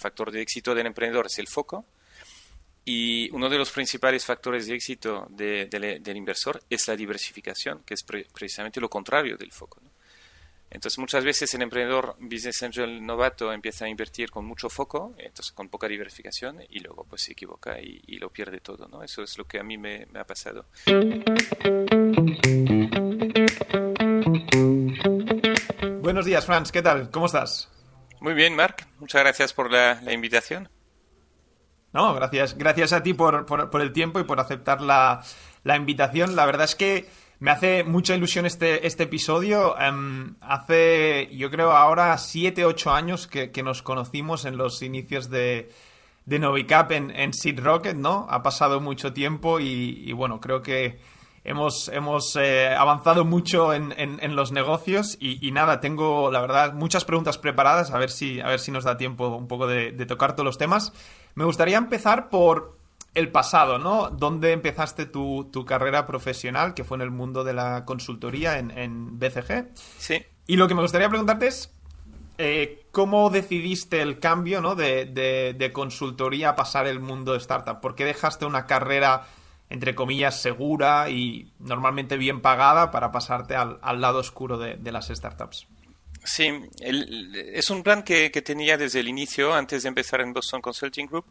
factor de éxito del emprendedor es el foco. Y uno de los principales factores de éxito del inversor es la diversificación, que es precisamente lo contrario del foco, ¿no? Entonces, muchas veces el emprendedor Business Angel novato empieza a invertir con mucho foco, entonces con poca diversificación, y luego pues se equivoca y lo pierde todo, ¿no? Eso es lo que a mí me ha pasado. Buenos días, Franz. ¿Qué tal? ¿Cómo estás? Muy bien, Marc. Muchas gracias por la invitación. No, gracias a ti por el tiempo y por aceptar la invitación. La verdad es que me hace mucha ilusión este episodio. Hace, yo creo, ahora 7, 8 años que nos conocimos en los inicios de Novicap en Seed Rocket, ¿no? Ha pasado mucho tiempo y bueno, creo que hemos avanzado mucho en los negocios y nada, tengo, la verdad, muchas preguntas preparadas, a ver si nos da tiempo un poco de tocar todos los temas. Me gustaría empezar por el pasado, ¿no? ¿Dónde empezaste tu carrera profesional, que fue en el mundo de la consultoría en BCG? Sí. Y lo que me gustaría preguntarte es ¿cómo decidiste el cambio, ¿no? de consultoría a pasar el mundo de startup? ¿Por qué dejaste una carrera, entre comillas, segura y normalmente bien pagada para pasarte al lado oscuro de las startups? Sí, es un plan que tenía desde el inicio, antes de empezar en Boston Consulting Group.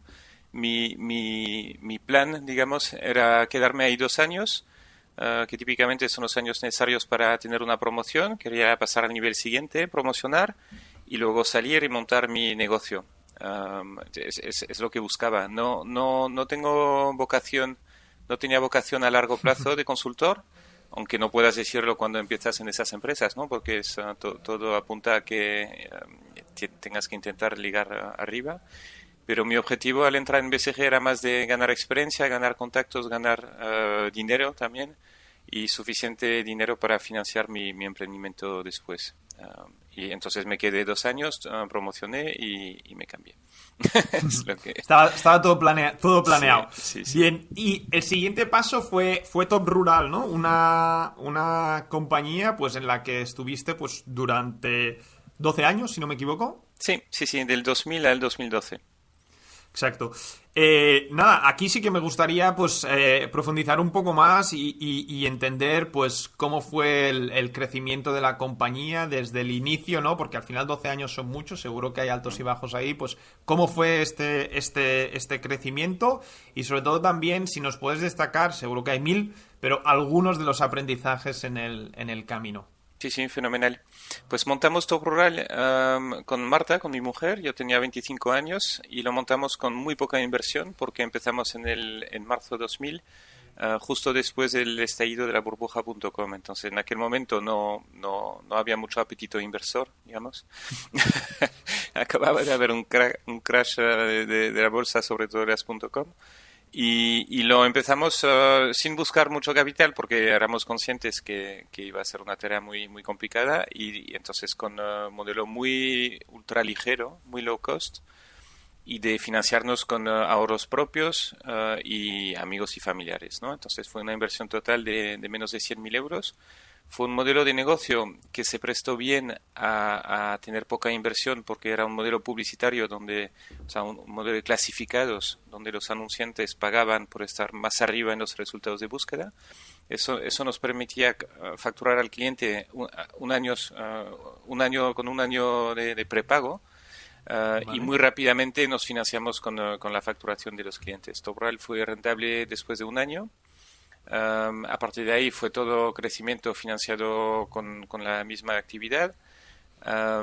Mi plan, digamos, era quedarme ahí 2 años, que típicamente son los años necesarios para tener una promoción. Quería pasar al nivel siguiente, promocionar, y luego salir y montar mi negocio. Es lo que buscaba. No tengo vocación, no tenía vocación a largo plazo de consultor, aunque no puedas decirlo cuando empiezas en esas empresas, ¿no? Porque todo apunta a que tengas que intentar ligar arriba. Pero mi objetivo al entrar en BCG era más de ganar experiencia, ganar contactos, ganar dinero también, y suficiente dinero para financiar mi emprendimiento después. Y entonces me quedé 2 años, promocioné y me cambié. Es lo que... Estaba todo planeado. Sí, sí. Bien, y el siguiente paso fue Top Rural, ¿no? Una compañía pues en la que estuviste pues durante 12 años, si no me equivoco. Sí, del 2000 al 2012. Exacto. Nada, aquí sí que me gustaría pues profundizar un poco más y entender pues cómo fue el crecimiento de la compañía desde el inicio, ¿no? Porque al final 12 años son muchos, seguro que hay altos y bajos ahí, pues cómo fue este crecimiento y sobre todo también si nos puedes destacar, seguro que hay 1000, pero algunos de los aprendizajes en el camino. Sí, fenomenal. Pues montamos Top Rural con Marta, con mi mujer. Yo tenía 25 años y lo montamos con muy poca inversión porque empezamos en marzo 2000, justo después del estallido de la burbuja.com. Entonces, en aquel momento no había mucho apetito inversor, digamos. Acababa de haber un crash de la bolsa, sobre todo de las .com. Y lo empezamos sin buscar mucho capital porque éramos conscientes que iba a ser una tarea muy, muy complicada y entonces con un modelo muy ultra ligero, muy low cost y de financiarnos con ahorros propios y amigos y familiares, ¿no? Entonces fue una inversión total de menos de 100.000 euros. Fue un modelo de negocio que se prestó bien a tener poca inversión porque era un modelo publicitario o sea, un modelo de clasificados donde los anunciantes pagaban por estar más arriba en los resultados de búsqueda. Eso nos permitía facturar al cliente un año con un año de prepago. Vale. Y muy rápidamente nos financiamos con la facturación de los clientes. Top Rural fue rentable después de un año. A partir de ahí fue todo crecimiento financiado con la misma actividad.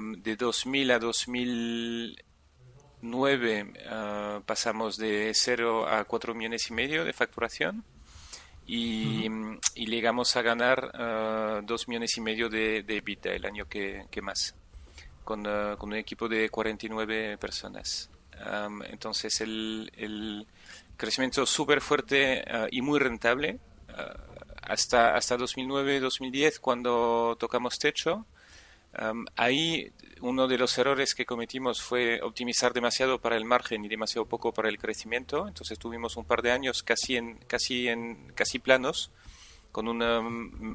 De 2000 a 2009 pasamos de 0 a 4,5 millones de facturación y llegamos a ganar 2,5 millones de EBITDA el año que más, con un equipo de 49 personas. Entonces el crecimiento súper fuerte y muy rentable hasta 2009-2010 cuando tocamos techo. Ahí uno de los errores que cometimos fue optimizar demasiado para el margen y demasiado poco para el crecimiento. Entonces tuvimos un par de años casi planos, con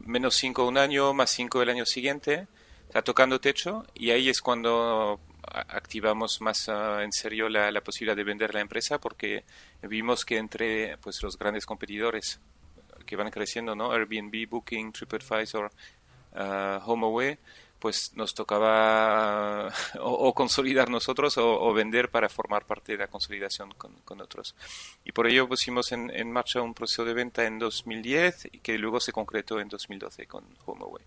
menos 5 un año, más 5 el año siguiente, o sea, tocando techo, y ahí es cuando activamos más en serio la posibilidad de vender la empresa, porque vimos que entre pues los grandes competidores que van creciendo, ¿no? Airbnb, Booking, TripAdvisor, HomeAway, pues nos tocaba o consolidar nosotros o vender para formar parte de la consolidación con otros. Y por ello pusimos en marcha un proceso de venta en 2010 y que luego se concretó en 2012 con HomeAway,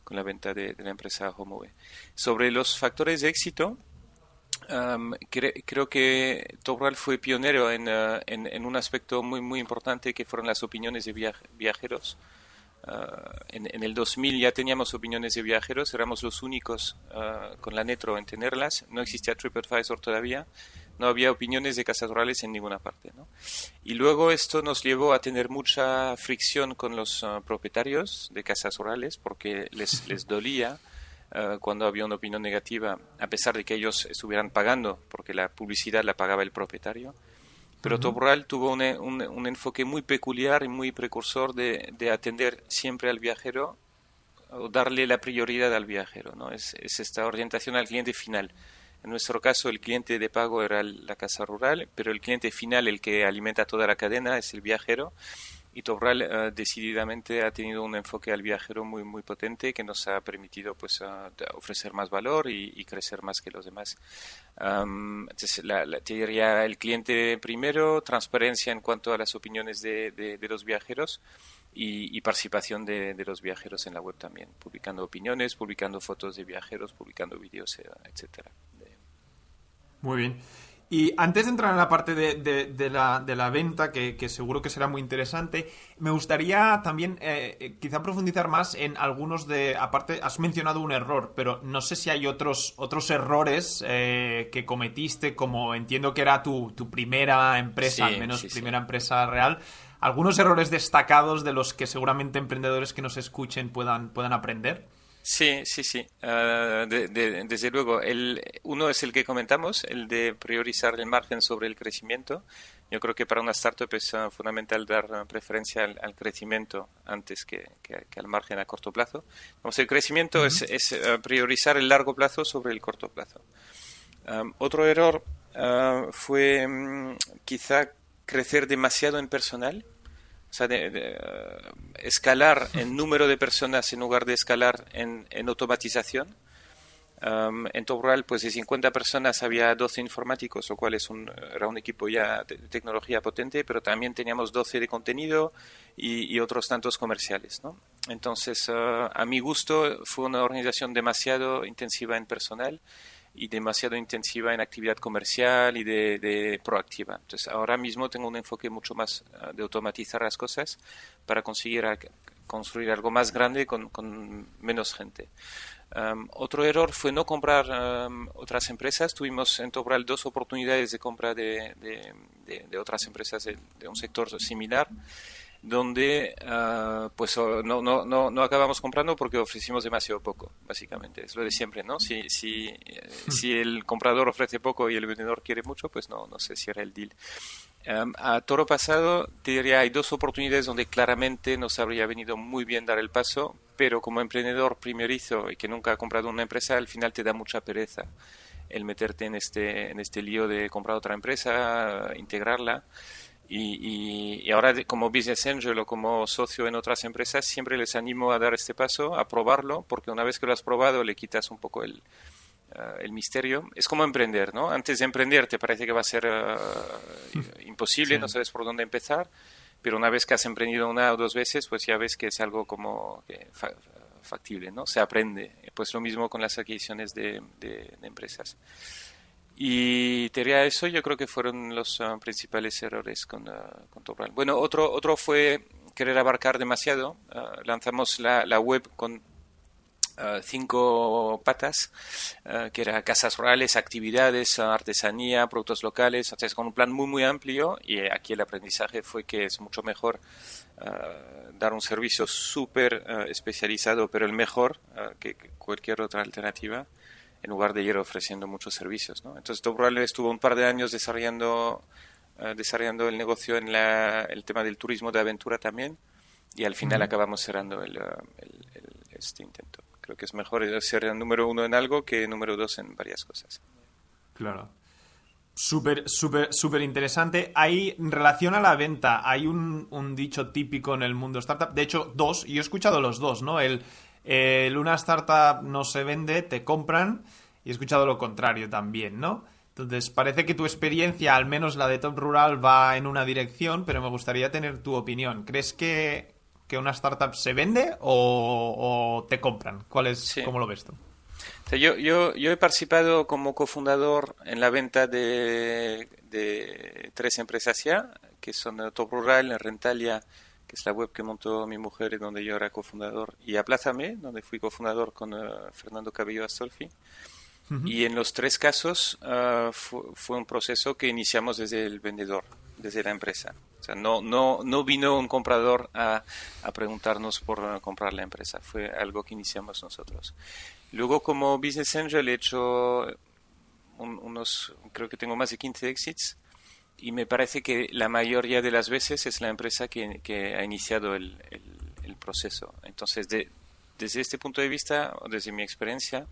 con la venta de la empresa HomeAway. Sobre los factores de éxito, creo que Topral fue pionero en un aspecto muy, muy importante, que fueron las opiniones de viajeros. En el 2000 ya teníamos opiniones de viajeros, éramos los únicos con la Netro en tenerlas, no existía TripAdvisor todavía, no había opiniones de casas rurales en ninguna parte, ¿no? Y luego esto nos llevó a tener mucha fricción con los propietarios de casas rurales, porque les dolía cuando había una opinión negativa, a pesar de que ellos estuvieran pagando, porque la publicidad la pagaba el propietario. Pero Topral tuvo un enfoque muy peculiar y muy precursor de atender siempre al viajero, o darle la prioridad al viajero, ¿no? Es esta orientación al cliente final. En nuestro caso, el cliente de pago era la casa rural, pero el cliente final, el que alimenta toda la cadena, es el viajero. Y Topral decididamente ha tenido un enfoque al viajero muy, muy potente, que nos ha permitido pues ofrecer más valor y crecer más que los demás. Entonces, te diría el cliente primero, transparencia en cuanto a las opiniones de los viajeros y participación de los viajeros en la web también, publicando opiniones, publicando fotos de viajeros, publicando vídeos, etcétera. Muy bien. Y antes de entrar en la parte de la venta, que seguro que será muy interesante, me gustaría también quizá profundizar más en algunos aparte, has mencionado un error, pero no sé si hay otros errores que cometiste, como entiendo que era tu primera empresa, Sí, al menos sí, primera sí. empresa real. Algunos errores destacados de los que seguramente emprendedores que nos escuchen puedan aprender. Sí, sí, sí. Desde luego, uno es el que comentamos, el de priorizar el margen sobre el crecimiento. Yo creo que para una startup es fundamental dar preferencia al crecimiento antes que al margen a corto plazo. Vamos, el crecimiento es priorizar el largo plazo sobre el corto plazo. Otro error fue quizá crecer demasiado en personal. O sea, escalar en número de personas en lugar de escalar en automatización. En Topral, pues de 50 personas había 12 informáticos, lo cual era un equipo ya de tecnología potente, pero también teníamos 12 de contenido y otros tantos comerciales, ¿no? Entonces, a mi gusto, fue una organización demasiado intensiva en personal y demasiado intensiva en actividad comercial y de proactiva. Entonces, ahora mismo tengo un enfoque mucho más de automatizar las cosas para conseguir construir algo más grande con menos gente. Otro error fue no comprar otras empresas. Tuvimos en Topral 2 oportunidades de compra de otras empresas de un sector similar, donde pues no acabamos comprando porque ofrecimos demasiado poco, básicamente. Es lo de siempre, ¿no? Si el comprador ofrece poco y el vendedor quiere mucho, pues no se cierra el deal. A toro pasado, te diría, hay dos oportunidades donde claramente nos habría venido muy bien dar el paso, pero como emprendedor primerizo y que nunca ha comprado una empresa, al final te da mucha pereza el meterte en este lío de comprar otra empresa, integrarla. Y ahora como business angel o como socio en otras empresas, siempre les animo a dar este paso, a probarlo, porque una vez que lo has probado le quitas un poco el misterio. Es como emprender, ¿no? Antes de emprender te parece que va a ser imposible, Sí. no sabes por dónde empezar, pero una vez que has emprendido una o dos veces, pues ya ves que es algo como factible, ¿no? Se aprende. Pues lo mismo con las adquisiciones de empresas. Y te diría eso, yo creo que fueron los principales errores con Topral. Bueno, otro fue querer abarcar demasiado. Lanzamos la web con 5 patas, que era casas rurales, actividades, artesanía, productos locales, entonces con un plan muy muy amplio, y aquí el aprendizaje fue que es mucho mejor dar un servicio súper especializado, pero el mejor que cualquier otra alternativa, en lugar de ir ofreciendo muchos servicios, ¿no? Entonces Topral estuvo un par de años desarrollando el negocio en el tema del turismo de aventura también, y al final acabamos cerrando este intento. Creo que es mejor ser el número uno en algo que número dos en varias cosas. Claro. Súper interesante. Hay, en relación a la venta, hay un dicho típico en el mundo startup. De hecho, dos, y yo he escuchado los dos, ¿no? Una startup no se vende, te compran, y he escuchado lo contrario también, ¿no? Entonces, parece que tu experiencia, al menos la de Top Rural, va en una dirección, pero me gustaría tener tu opinión. ¿Crees que una startup se vende o te compran? Sí. ¿Cómo lo ves tú? O sea, yo he participado como cofundador en la venta de tres empresas ya, que son Top Rural, Rentalia, que es la web que montó mi mujer y donde yo era cofundador, y Aplázame, donde fui cofundador con Fernando Cabello Astolfi. Uh-huh. Y en los tres casos fue un proceso que iniciamos desde el vendedor, desde la empresa. O sea, no vino un comprador a preguntarnos por comprar la empresa, fue algo que iniciamos nosotros. Luego, como Business Angel, he hecho creo que tengo más de 15 exits, y me parece que la mayoría de las veces es la empresa que ha iniciado el proceso. Entonces, desde este punto de vista, o desde mi experiencia,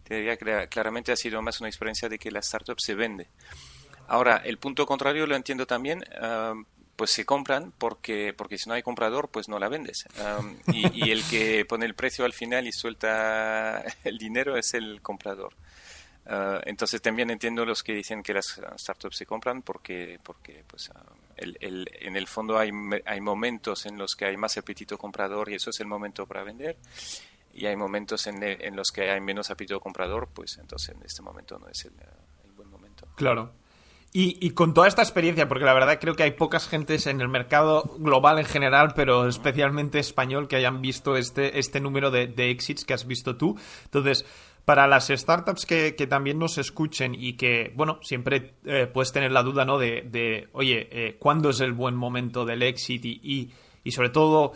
te diría que claramente ha sido más una experiencia de que la startup se vende. Ahora, el punto contrario lo entiendo también. Pues se compran porque si no hay comprador, pues no la vendes. Y el que pone el precio al final y suelta el dinero es el comprador. Entonces también entiendo los que dicen que las startups se compran porque pues, en el fondo hay momentos en los que hay más apetito comprador y eso es el momento para vender. Y hay momentos en los que hay menos apetito comprador, pues entonces en este momento no es el buen momento. Claro. Y con toda esta experiencia, porque la verdad creo que hay pocas gentes en el mercado global en general, pero especialmente español, que hayan visto este número de exits que has visto tú. Entonces, para las startups que también nos escuchen y que, bueno, siempre puedes tener la duda, ¿no? Oye, ¿cuándo es el buen momento del exit? Y sobre todo,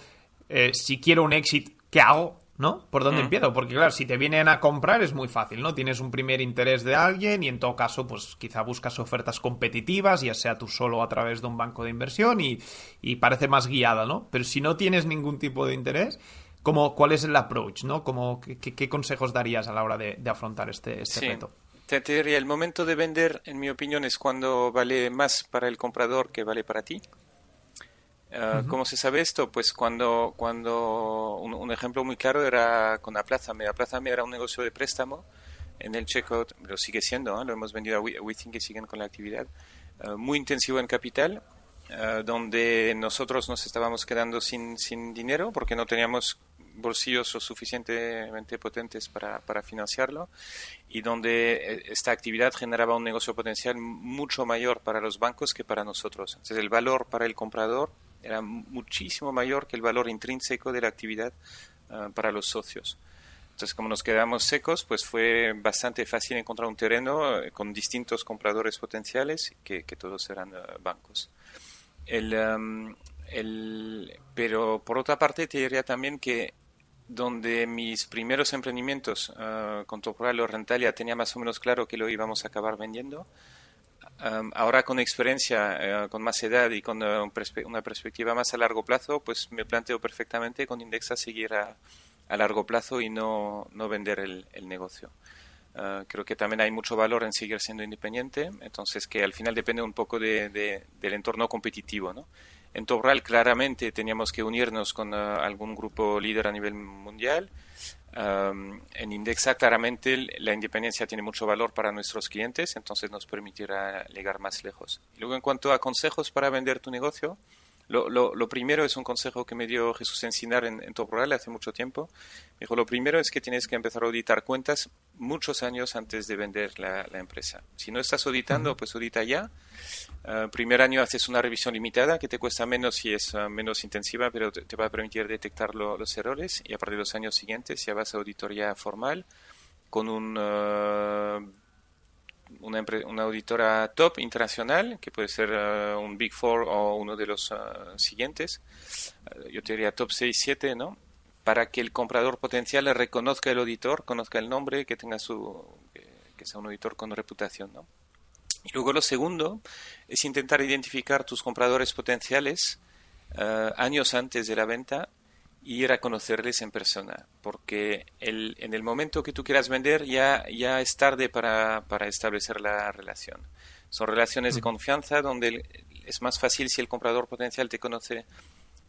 si quiero un exit, ¿qué hago? ¿No? ¿Por dónde empiezo? Porque claro, si te vienen a comprar es muy fácil, ¿no? Tienes un primer interés de alguien y en todo caso, pues quizá buscas ofertas competitivas, ya sea tú solo o a través de un banco de inversión y parece más guiada, ¿no? Pero si no tienes ningún tipo de interés, ¿cuál es el approach, ¿no? ¿Qué consejos darías a la hora de afrontar este reto? Te diría, el momento de vender, en mi opinión, es cuando vale más para el comprador que vale para ti. ¿Cómo se sabe esto? Pues cuando un ejemplo muy claro era con Aplázame. Aplázame era un negocio de préstamo en el checkout, lo sigue siendo, ¿eh? Lo hemos vendido a WeThink y siguen con la actividad, muy intensivo en capital, donde nosotros nos estábamos quedando sin dinero porque no teníamos bolsillos lo suficientemente potentes para financiarlo, y donde esta actividad generaba un negocio potencial mucho mayor para los bancos que para nosotros. Entonces el valor para el comprador era muchísimo mayor que el valor intrínseco de la actividad para los socios. Entonces, como nos quedamos secos, pues fue bastante fácil encontrar un terreno con distintos compradores potenciales, que todos eran bancos. Pero por otra parte te diría también que donde mis primeros emprendimientos con Top Rural o Rentalia tenía más o menos claro que lo íbamos a acabar vendiendo, ahora con experiencia, con más edad y con una perspectiva más a largo plazo, pues me planteo perfectamente con Indexa seguir a largo plazo y no vender el negocio. Creo que también hay mucho valor en seguir siendo independiente, entonces que al final depende un poco del entorno competitivo, ¿no? En Top Rural claramente teníamos que unirnos con algún grupo líder a nivel mundial. En Indexa claramente la independencia tiene mucho valor para nuestros clientes, entonces nos permitirá llegar más lejos. Y luego, en cuanto a consejos para vender tu negocio, lo primero es un consejo que me dio Jesús Encinar en Top Rural hace mucho tiempo. Me dijo, lo primero es que tienes que empezar a auditar cuentas muchos años antes de vender la empresa. Si no estás auditando, pues audita ya. Primer año haces una revisión limitada que te cuesta menos y es menos intensiva, pero te va a permitir detectar los errores, y a partir de los años siguientes ya vas a auditoría formal con una auditora top internacional, que puede ser un Big Four o uno de los siguientes. Yo te diría top 6, 7, ¿no? Para que el comprador potencial le reconozca el auditor, conozca el nombre, que sea un auditor con reputación, ¿no? Y luego lo segundo es intentar identificar tus compradores potenciales años antes de la venta y ir a conocerles en persona, porque en el momento que tú quieras vender ya es tarde para establecer la relación. Son relaciones de confianza donde es más fácil si el comprador potencial te conoce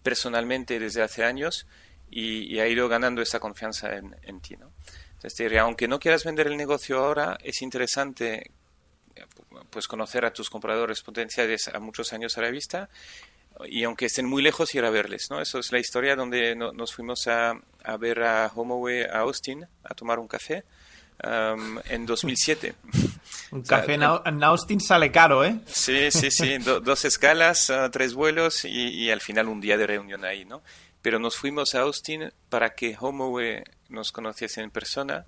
personalmente desde hace años y ha ido ganando esa confianza en ti, ¿no? Entonces, te diría, aunque no quieras vender el negocio ahora, es interesante pues conocer a tus compradores potenciales a muchos años a la vista y aunque estén muy lejos ir a verles, ¿no? Eso es la historia donde nos fuimos a ver a HomeAway a Austin a tomar un café en 2007. Un café en Austin sale caro, ¿eh? Sí, sí, sí. Dos escalas, 3 vuelos y al final un día de reunión ahí, ¿no? Pero nos fuimos a Austin para que HomeAway nos conociese en persona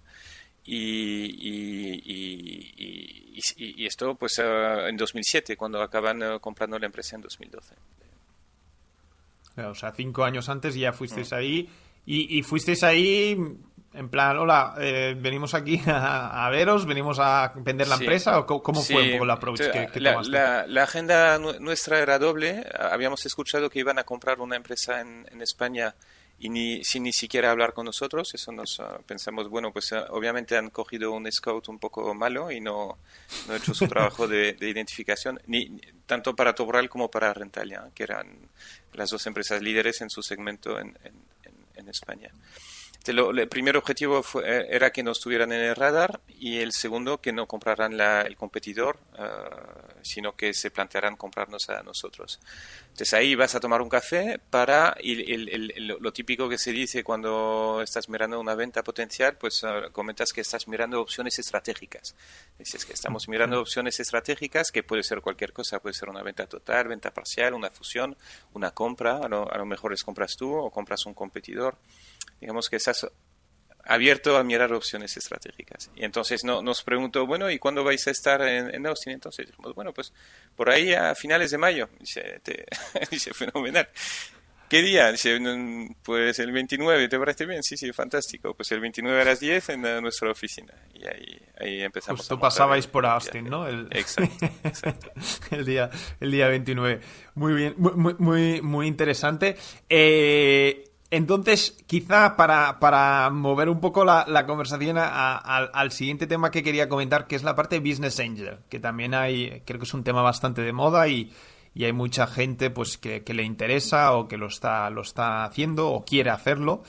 y esto pues en 2007, cuando acaban comprando la empresa en 2012. O sea, 5 años antes ya fuisteis ahí y fuisteis ahí en plan, hola, venimos aquí a veros, venimos a vender la empresa, ¿o cómo fue un poco el approach que tomaste? La agenda nuestra era doble. Habíamos escuchado que iban a comprar una empresa en España y sin ni siquiera hablar con nosotros. Eso nos pensamos, bueno, pues obviamente han cogido un scout un poco malo y no ha hecho su trabajo de identificación, tanto para Tobral como para Rentalia, que eran las dos empresas líderes en su segmento en España. El primer objetivo era que nos tuvieran en el radar y el segundo que no compraran el competidor, sino que se plantearan comprarnos a nosotros. Entonces ahí vas a tomar un café lo típico que se dice cuando estás mirando una venta potencial, pues comentas que estás mirando opciones estratégicas. Dices que estamos mirando opciones estratégicas, que puede ser cualquier cosa, puede ser una venta total, venta parcial, una fusión, una compra, a lo mejor es compras tú o compras un competidor. Digamos que estás abierto a mirar opciones estratégicas. Y entonces nos preguntó, bueno, ¿y cuándo vais a estar en Austin? Entonces dijimos, bueno, pues por ahí a finales de mayo. Dice, fenomenal. ¿Qué día? Dice, pues el 29, ¿te parece bien? Sí, sí, fantástico. Pues el 29 a las 10 en nuestra oficina. Y ahí empezamos. Justo pasabais por Austin, ¿no? Exacto. el día 29. Muy bien, muy interesante. Entonces, quizá para mover un poco la conversación al siguiente tema que quería comentar, que es la parte de Business Angel, que también creo que es un tema bastante de moda y hay mucha gente pues que le interesa o que lo está haciendo o quiere hacerlo.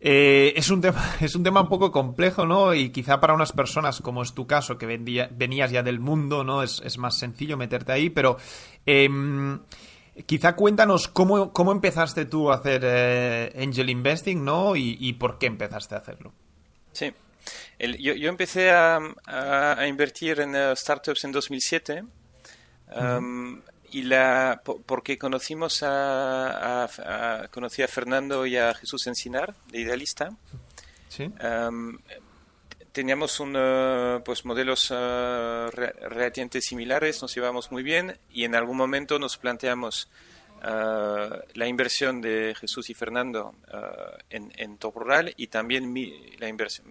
Es un tema un poco complejo, ¿no? Y quizá para unas personas, como es tu caso, que venías ya del mundo, ¿no? Es más sencillo meterte ahí, pero quizá cuéntanos cómo empezaste tú a hacer Angel Investing, ¿no? Y por qué empezaste a hacerlo. Sí. Yo empecé a invertir en startups en 2007 porque conocí a Fernando y a Jesús Encinar, de Idealista. Sí. Teníamos pues modelos relativamente similares, nos llevamos muy bien y en algún momento nos planteamos la inversión de Jesús y Fernando en Top Rural y también mi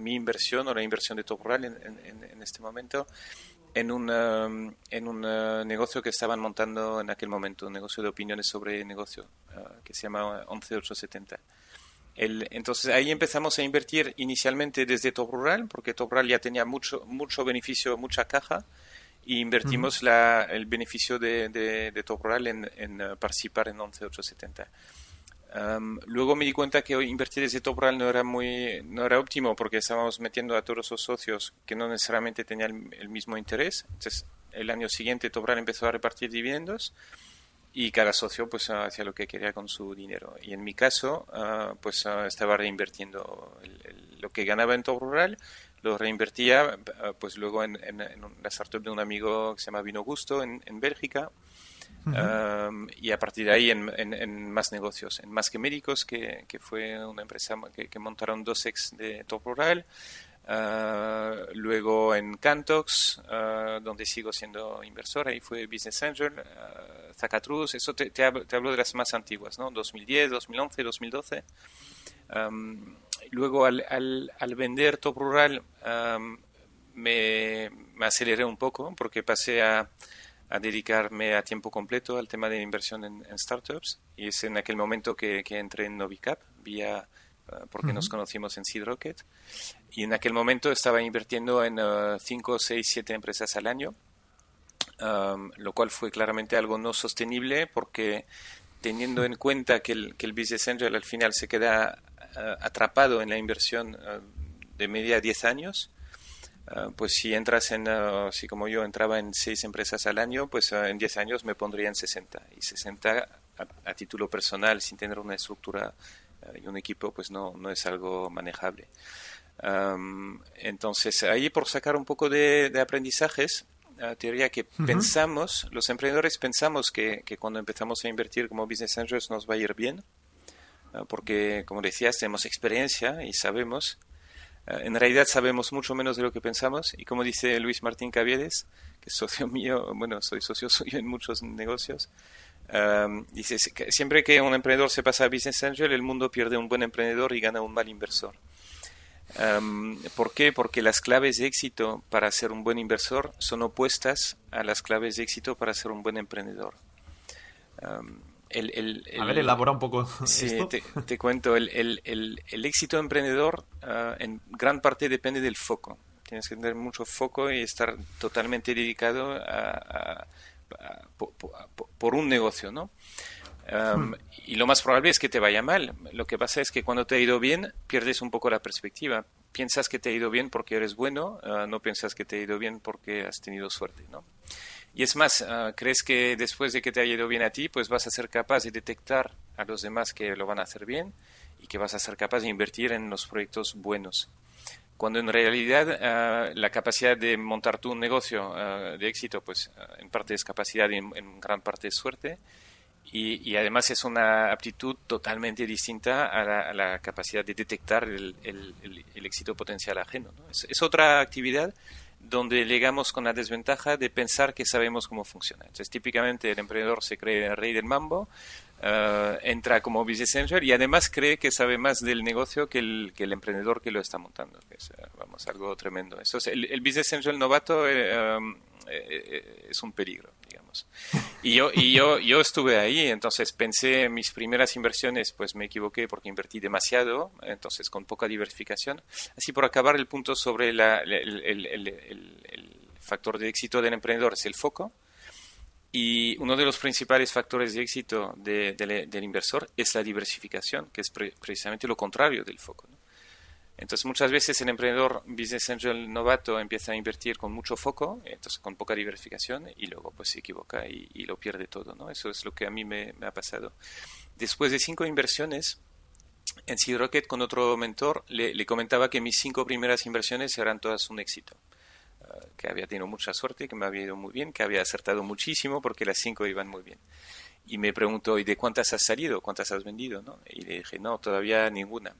inversión o la inversión de Top Rural en este momento en un negocio que estaban montando en aquel momento, un negocio de opiniones sobre negocio que se llama 11870. Entonces ahí empezamos a invertir inicialmente desde Top Rural, porque Top Rural ya tenía mucho beneficio, mucha caja, y invertimos el beneficio de Top Rural en participar en 11870. Luego me di cuenta que invertir desde Top Rural no era óptimo, porque estábamos metiendo a todos los socios que no necesariamente tenían el mismo interés. Entonces el año siguiente Top Rural empezó a repartir dividendos y cada socio pues hacía lo que quería con su dinero. Y en mi caso estaba reinvirtiendo lo que ganaba en Top Rural, lo reinvertía pues luego en la startup de un amigo que se llama Vino Gusto en Bélgica. Y a partir de ahí en más negocios, en Más que Médicos, que fue una empresa que montaron 2ex de Top Rural. Luego en Cantox, donde sigo siendo inversor, ahí fue Business Angel, Zacatrus, eso te hablo de las más antiguas, ¿no? 2010, 2011, 2012. Luego al vender Top Rural me aceleré un poco porque pasé a dedicarme a tiempo completo al tema de inversión en startups, y es en aquel momento que entré en Novicap, porque nos conocimos en Seed Rocket, y en aquel momento estaba invirtiendo en 5, 6, 7 empresas al año, lo cual fue claramente algo no sostenible, porque teniendo en cuenta que el Business Angel al final se queda atrapado en la inversión de media 10 años, pues si entras si como yo entraba en 6 empresas al año, pues en 10 años me pondría en 60. Y 60 a título personal, sin tener una estructura y un equipo, pues no es algo manejable. Entonces, ahí por sacar un poco de aprendizajes, te diría que los emprendedores pensamos que cuando empezamos a invertir como Business Angels nos va a ir bien, porque, como decías, tenemos experiencia y sabemos. En realidad sabemos mucho menos de lo que pensamos, y como dice Luis Martín Caviedes, que es socio mío, bueno, soy socio suyo en muchos negocios, dice que siempre que un emprendedor se pasa a Business Angel, el mundo pierde un buen emprendedor y gana un mal inversor. ¿Por qué? Porque las claves de éxito para ser un buen inversor son opuestas a las claves de éxito para ser un buen emprendedor. A ver, elabora un poco sí, esto. Te cuento, el éxito emprendedor en gran parte depende del foco. Tienes que tener mucho foco y estar totalmente dedicado por un negocio, ¿no? Y lo más probable es que te vaya mal. Lo que pasa es que cuando te ha ido bien, pierdes un poco la perspectiva. Piensas que te ha ido bien porque eres bueno, no piensas que te ha ido bien porque has tenido suerte, ¿no? Y es más, crees que después de que te haya ido bien a ti, pues vas a ser capaz de detectar a los demás que lo van a hacer bien y que vas a ser capaz de invertir en los proyectos buenos. Cuando en realidad la capacidad de montar tu negocio de éxito, pues en parte es capacidad y en gran parte es suerte. Y además es una aptitud totalmente distinta a la capacidad de detectar el éxito potencial ajeno, ¿no? Es otra actividad donde llegamos con la desventaja de pensar que sabemos cómo funciona. Entonces, típicamente el emprendedor se cree el rey del mambo, entra como business angel y además cree que sabe más del negocio que el emprendedor que lo está montando. Que es, algo tremendo. Eso es, el business angel novato es un peligro, digamos. Y yo estuve ahí, entonces pensé en mis primeras inversiones, pues me equivoqué porque invertí demasiado, entonces con poca diversificación. Así por acabar el punto sobre el factor de éxito del emprendedor es el foco. Y uno de los principales factores de éxito del inversor es la diversificación, que es precisamente lo contrario del foco, ¿no? Entonces muchas veces el emprendedor business angel novato empieza a invertir con mucho foco, entonces con poca diversificación, y luego pues se equivoca y lo pierde todo, ¿no? Eso es lo que a mí me ha pasado. Después de 5 inversiones en Seed Rocket con otro mentor, le comentaba que mis 5 primeras inversiones eran todas un éxito, que había tenido mucha suerte, que me había ido muy bien, que había acertado muchísimo porque las 5 iban muy bien. Y me preguntó, ¿y de cuántas has salido? ¿Cuántas has vendido? ¿No? Y le dije, no, todavía ninguna.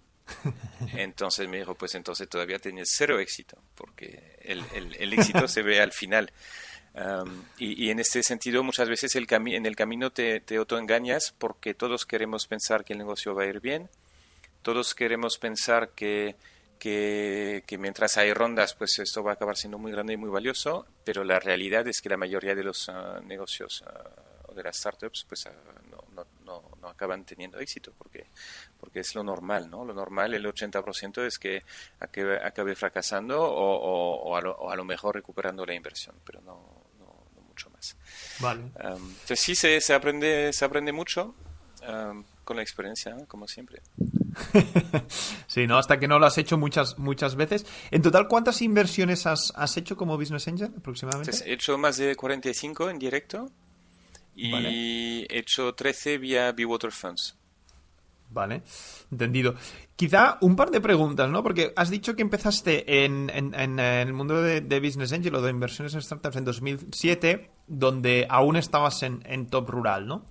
Entonces me dijo, pues entonces todavía tienes 0 éxito, porque el éxito se ve al final. Y en este sentido muchas veces en el camino te autoengañas, porque todos queremos pensar que el negocio va a ir bien, todos queremos pensar que mientras hay rondas pues esto va a acabar siendo muy grande y muy valioso, pero la realidad es que la mayoría de los negocios o de las startups pues no acaban teniendo éxito, porque es lo normal, ¿no? Lo normal, el 80% es que acabe fracasando o a lo mejor recuperando la inversión, pero no mucho más. Vale. Entonces sí, se aprende mucho con la experiencia, ¿no? Como siempre. Sí, ¿no? Hasta que no lo has hecho muchas veces. En total, ¿cuántas inversiones has hecho como Business Angel aproximadamente? Entonces, he hecho más de 45 en directo y Vale. he hecho 13 vía Be-Water Funds. Vale, entendido. Quizá un par de preguntas, ¿no? Porque has dicho que empezaste en el mundo de Business Angel o de inversiones en startups en 2007, donde aún estabas en Top Rural, ¿no?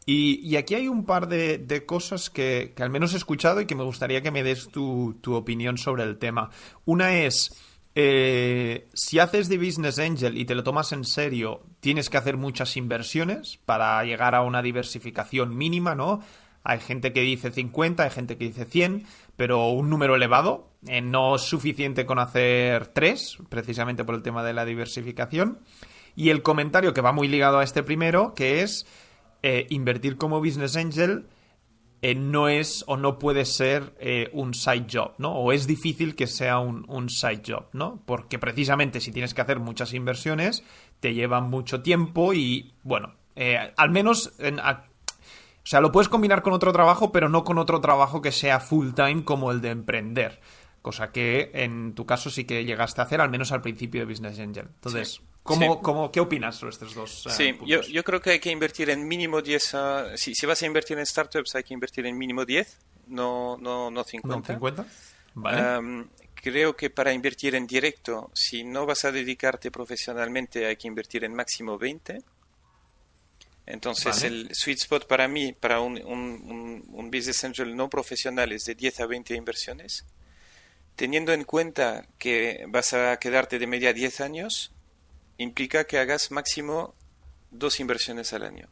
Y aquí hay un par de cosas que al menos he escuchado y que me gustaría que me des tu opinión sobre el tema. Una es, si haces de Business Angel y te lo tomas en serio, tienes que hacer muchas inversiones para llegar a una diversificación mínima, ¿no? Hay gente que dice 50, hay gente que dice 100, pero un número elevado. No es suficiente con hacer 3, precisamente por el tema de la diversificación. Y el comentario que va muy ligado a este primero, que es invertir como business angel no es o no puede ser un side job, ¿no? O es difícil que sea un side job, ¿no? Porque precisamente si tienes que hacer muchas inversiones, te llevan mucho tiempo y, bueno, al menos... o sea, lo puedes combinar con otro trabajo, pero no con otro trabajo que sea full time como el de emprender. Cosa que en tu caso sí que llegaste a hacer, al menos al principio de Business Angel. Entonces, Sí. ¿qué opinas sobre estos dos Sí, puntos? yo creo que hay que invertir en mínimo 10. Si vas a invertir en startups, hay que invertir en mínimo 10, no ¿No 50. 50? Vale. Creo que para invertir en directo, si no vas a dedicarte profesionalmente, hay que invertir en máximo 20. Entonces, Vale. el sweet spot para mí, para un business angel no profesional, es de 10 a 20 inversiones. Teniendo en cuenta que vas a quedarte de media 10 años, implica que hagas máximo 2 inversiones al año.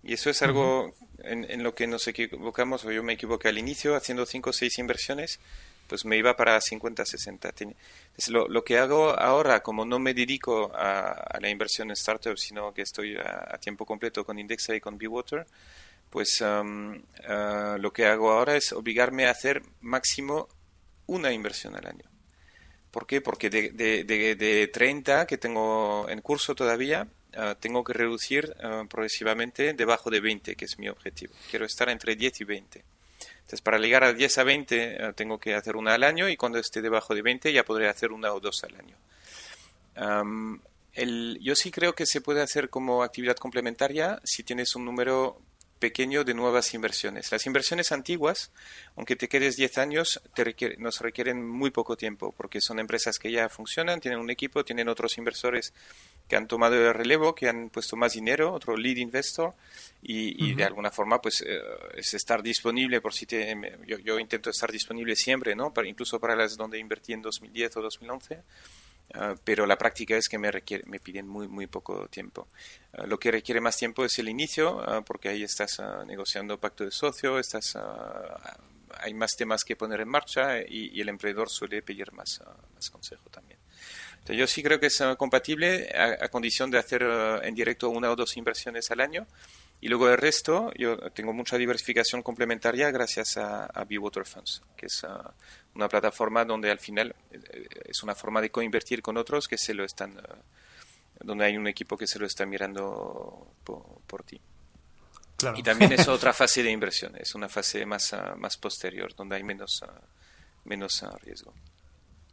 Y eso es Ujú. algo en lo que nos equivocamos, o yo me equivoqué al inicio, haciendo 5 o 6 inversiones, pues me iba para 50, 60. Entonces, lo que hago ahora, como no me dedico a la inversión en startups, sino que estoy a tiempo completo con Indexa y con BeWater, pues lo que hago ahora es obligarme a hacer máximo una inversión al año. ¿Por qué? Porque de 30 que tengo en curso todavía, tengo que reducir progresivamente debajo de 20, que es mi objetivo. Quiero estar entre 10 y 20. Entonces, para llegar a 10 a 20, tengo que hacer una al año y cuando esté debajo de 20 ya podré hacer una o dos al año. Yo sí creo que se puede hacer como actividad complementaria si tienes un número pequeño de nuevas inversiones. Las inversiones antiguas, aunque te quedes 10 años, nos requieren muy poco tiempo, porque son empresas que ya funcionan, tienen un equipo, tienen otros inversores que han tomado el relevo, que han puesto más dinero, otro lead investor, y de Ujú. alguna forma pues es estar disponible por si yo intento estar disponible siempre, ¿no? Incluso para las donde invertí en 2010 o 2011. Pero la práctica es que me piden muy poco tiempo. Lo que requiere más tiempo es el inicio, porque ahí estás negociando pacto de socio, hay más temas que poner en marcha y el emprendedor suele pedir más consejo también. Entonces, yo sí creo que es compatible a condición de hacer en directo una o dos inversiones al año. Y luego el resto, yo tengo mucha diversificación complementaria gracias a BeWater Funds, que es una plataforma donde al final es una forma de coinvertir con otros que se lo están, donde hay un equipo que se lo está mirando por ti. Y Claro. también es otra fase de inversión, es una fase más posterior, donde hay menos riesgo.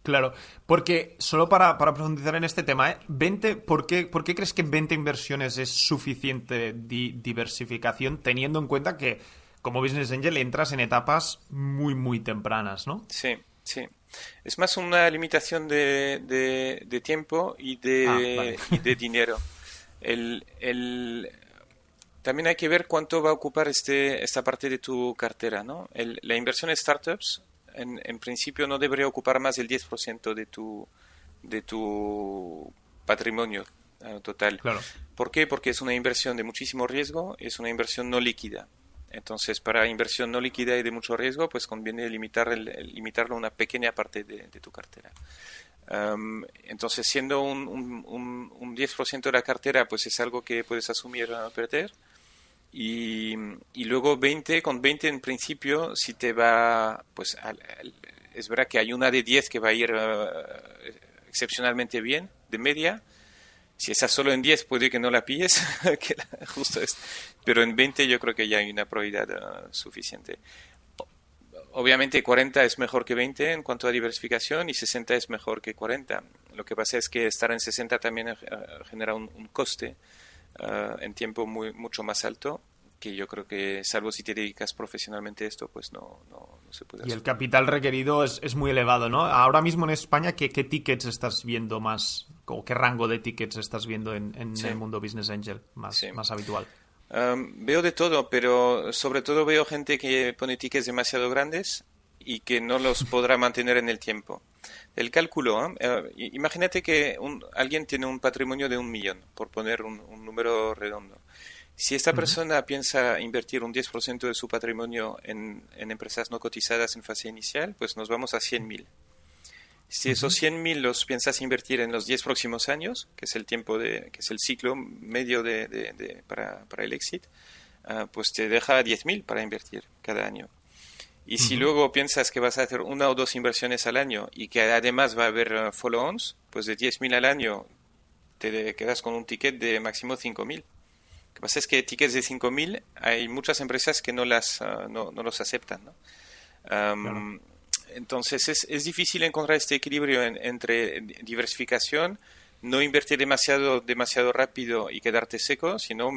Claro, porque solo para profundizar en este tema, 20, ¿por qué crees que 20 inversiones es suficiente diversificación teniendo en cuenta que como Business Angel entras en etapas muy tempranas, ¿no? Sí, sí. Es más una limitación de tiempo Ah, vale. y de dinero. El, el, También hay que ver cuánto va a ocupar esta parte de tu cartera, ¿no? La inversión en startups, en principio, no debería ocupar más del 10% de tu patrimonio total. Claro. ¿Por qué? Porque es una inversión de muchísimo riesgo, es una inversión no líquida. Entonces, para inversión no líquida y de mucho riesgo, pues conviene limitarlo a una pequeña parte de tu cartera. Entonces, siendo un 10% de la cartera, pues es algo que puedes asumir a perder. Y luego con 20 en principio, si te va, pues es verdad que hay una de 10 que va a ir excepcionalmente bien, de media. Si estás solo en 10 puede que no la pilles, justo pero en 20 yo creo que ya hay una probabilidad suficiente. Obviamente 40 es mejor que 20 en cuanto a diversificación y 60 es mejor que 40. Lo que pasa es que estar en 60 también genera un coste en tiempo mucho más alto, que yo creo que salvo si te dedicas profesionalmente a esto, pues no se puede Y el asumir. capital requerido es muy elevado, ¿no? Ahora mismo en España, ¿qué tickets estás viendo más? ¿O qué rango de tickets estás viendo en Sí, el mundo Business Angel sí. más habitual? Veo de todo, pero sobre todo veo gente que pone tickets demasiado grandes y que no los podrá mantener en el tiempo. El cálculo, imagínate que alguien tiene un patrimonio de 1 millón, por poner un número redondo. Si esta Ujú. persona piensa invertir un 10% de su patrimonio en empresas no cotizadas en fase inicial, pues nos vamos a 100.000. Si esos 100.000 los piensas invertir en los 10 próximos años, que es el tiempo que es el ciclo medio para el exit, pues te deja 10.000 para invertir cada año. Y si luego piensas que vas a hacer una o dos inversiones al año y que además va a haber follow-ons, pues de 10.000 al año te quedas con un ticket de máximo 5.000. Lo que pasa es que tickets de 5.000 hay muchas empresas que no los aceptan, ¿no? Claro. Entonces es difícil encontrar este equilibrio entre diversificación, no invertir demasiado rápido y quedarte seco, sino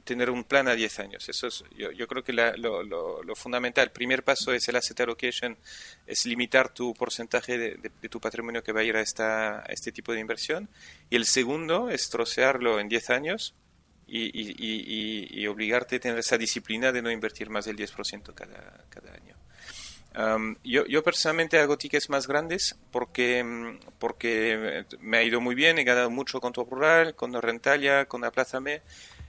tener un plan a 10 años. Eso es, yo creo que lo fundamental. El primer paso es el asset allocation, es limitar tu porcentaje de tu patrimonio que va a ir a este tipo de inversión. Y el segundo es trocearlo en 10 años y obligarte a tener esa disciplina de no invertir más del 10% cada año. Yo personalmente hago tickets más grandes porque me ha ido muy bien, he ganado mucho con Top Rural, con Rentalia, con Aplázame.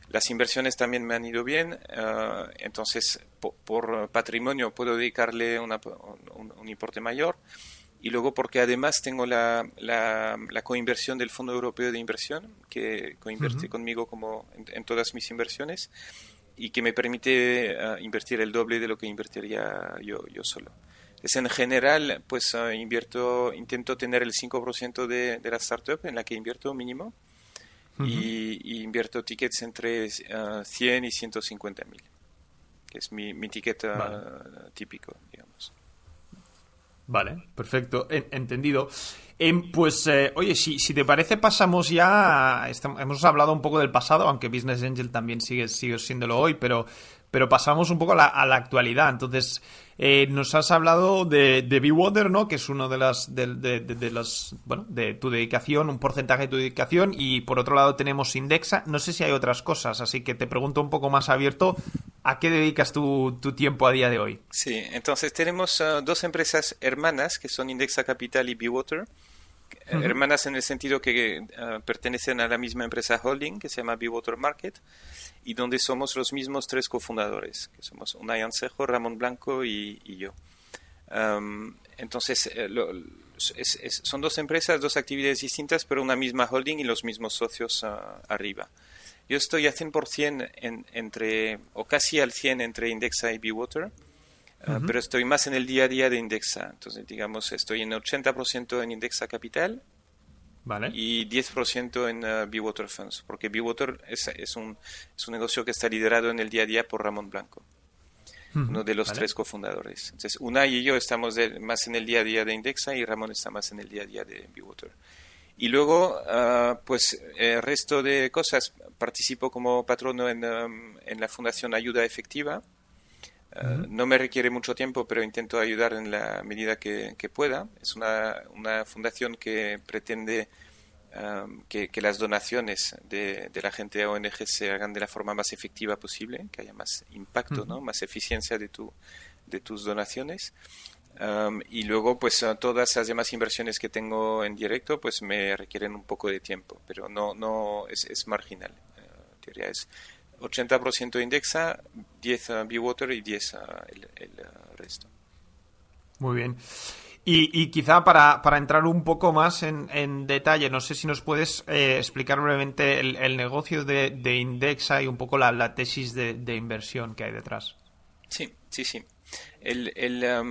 Las inversiones también me han ido bien, entonces por patrimonio puedo dedicarle un importe mayor. Y luego porque además tengo la coinversión del Fondo Europeo de Inversión, que coinvierte conmigo como en todas mis inversiones y que me permite invertir el doble de lo que invertiría yo solo. Entonces, en general, pues intento tener el 5% de la startup en la que invierto mínimo y invierto tickets entre 100 y 150.000, que es mi ticket típico, digamos. Vale, perfecto, entendido. Pues, oye, si te parece, pasamos ya. Hemos hablado un poco del pasado, aunque Business Angel también sigue siéndolo hoy, pero pasamos un poco a la actualidad. Entonces, nos has hablado de Bewater, ¿no? Que es uno de de tu dedicación, un porcentaje de tu dedicación, y por otro lado tenemos Indexa. No sé si hay otras cosas, así que te pregunto un poco más abierto. ¿A qué dedicas tu tiempo a día de hoy? Sí, entonces tenemos dos empresas hermanas que son Indexa Capital y Bewater. Hermanas en el sentido que pertenecen a la misma empresa holding que se llama Bewater Market y donde somos los mismos tres cofundadores, que somos Unai Ancejo, Ramón Blanco y yo. Entonces, son dos empresas, dos actividades distintas, pero una misma holding y los mismos socios arriba. Yo estoy a 100% o casi al 100% entre Indexa y Bewater, pero estoy más en el día a día de Indexa. Entonces, digamos, estoy en 80% en Indexa Capital, Vale. y 10% en Bewater Funds, porque Bewater es un negocio que está liderado en el día a día por Ramón Blanco, uno de los tres cofundadores. Entonces, Unai y yo estamos más en el día a día de Indexa y Ramón está más en el día a día de Bewater. Y luego, pues, el resto de cosas, participo como patrono en la Fundación Ayuda Efectiva. No me requiere mucho tiempo, pero intento ayudar en la medida que pueda. Es una fundación que pretende que las donaciones de la gente a ONG se hagan de la forma más efectiva posible, que haya más impacto, ¿no? Más eficiencia de tus donaciones. Y luego, pues, todas las demás inversiones que tengo en directo, pues, me requieren un poco de tiempo, pero no es marginal. En teoría es 80% Indexa, 10 Bewater y 10 el resto. Muy bien. Y quizá para entrar un poco más en detalle, no sé si nos puedes explicar brevemente el negocio de Indexa y un poco la tesis de inversión que hay detrás. Sí. La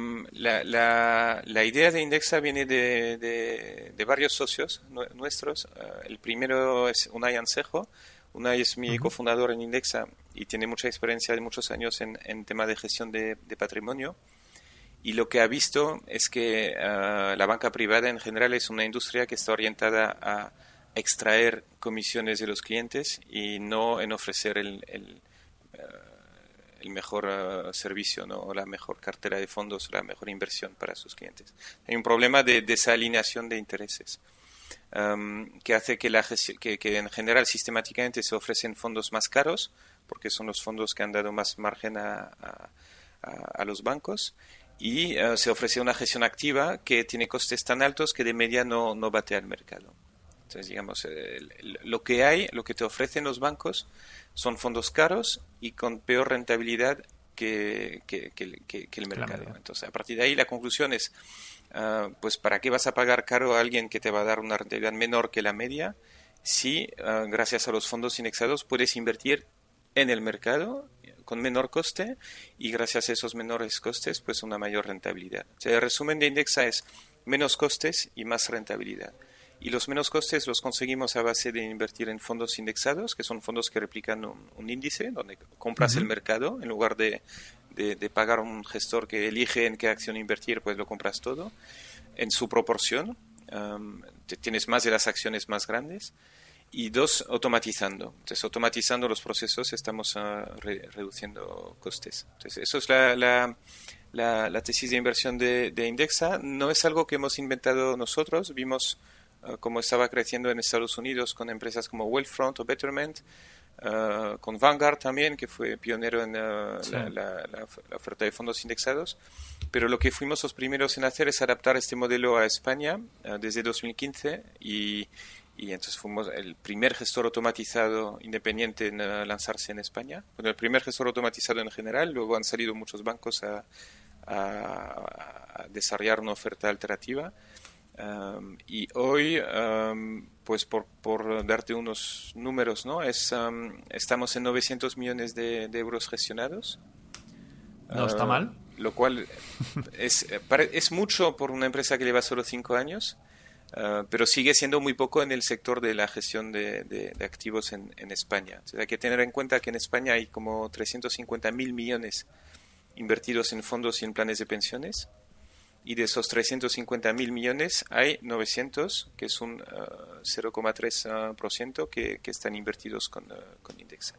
idea de Indexa viene de varios socios nuestros. El primero es Unai Ancejo. Unai es mi cofundador en Indexa y tiene mucha experiencia de muchos años en tema de gestión de patrimonio. Y lo que ha visto es que la banca privada en general es una industria que está orientada a extraer comisiones de los clientes y no en ofrecer el mejor servicio, ¿no? O la mejor cartera de fondos, o la mejor inversión para sus clientes. Hay un problema de desalineación de intereses. Que hace que en general sistemáticamente se ofrecen fondos más caros, porque son los fondos que han dado más margen a los bancos, y se ofrece una gestión activa que tiene costes tan altos que de media no batea el mercado. Entonces, digamos, lo que te ofrecen los bancos son fondos caros y con peor rentabilidad que el mercado. Entonces, a partir de ahí la conclusión es: pues ¿para qué vas a pagar caro a alguien que te va a dar una rentabilidad menor que la media si gracias a los fondos indexados puedes invertir en el mercado con menor coste y gracias a esos menores costes pues una mayor rentabilidad? O sea, el resumen de Indexa es menos costes y más rentabilidad. Y los menos costes los conseguimos a base de invertir en fondos indexados, que son fondos que replican un índice, donde compras el mercado, en lugar de pagar a un gestor que elige en qué acción invertir, pues lo compras todo, en su proporción. Tienes más de las acciones más grandes. Y dos, automatizando. Entonces, automatizando los procesos estamos reduciendo costes. Entonces, eso es la tesis de inversión de Indexa. No es algo que hemos inventado nosotros. Vimos cómo estaba creciendo en Estados Unidos con empresas como Wealthfront o Betterment, con Vanguard también, que fue pionero en Sí. la oferta de fondos indexados. Pero lo que fuimos los primeros en hacer es adaptar este modelo a España desde 2015 y entonces fuimos el primer gestor automatizado independiente en lanzarse en España. Bueno, el primer gestor automatizado en general. Luego han salido muchos bancos a desarrollar una oferta alternativa. Y hoy, pues por darte unos números, ¿no? Estamos en 900 millones de euros gestionados. No está mal. Lo cual es mucho por una empresa que lleva solo 5 años. Pero sigue siendo muy poco en el sector de la gestión de activos en España. Entonces, hay que tener en cuenta que en España hay como 350.000 millones invertidos en fondos y en planes de pensiones, y de esos 350.000 millones hay 900, que es un 0,3% que están invertidos con Indexa.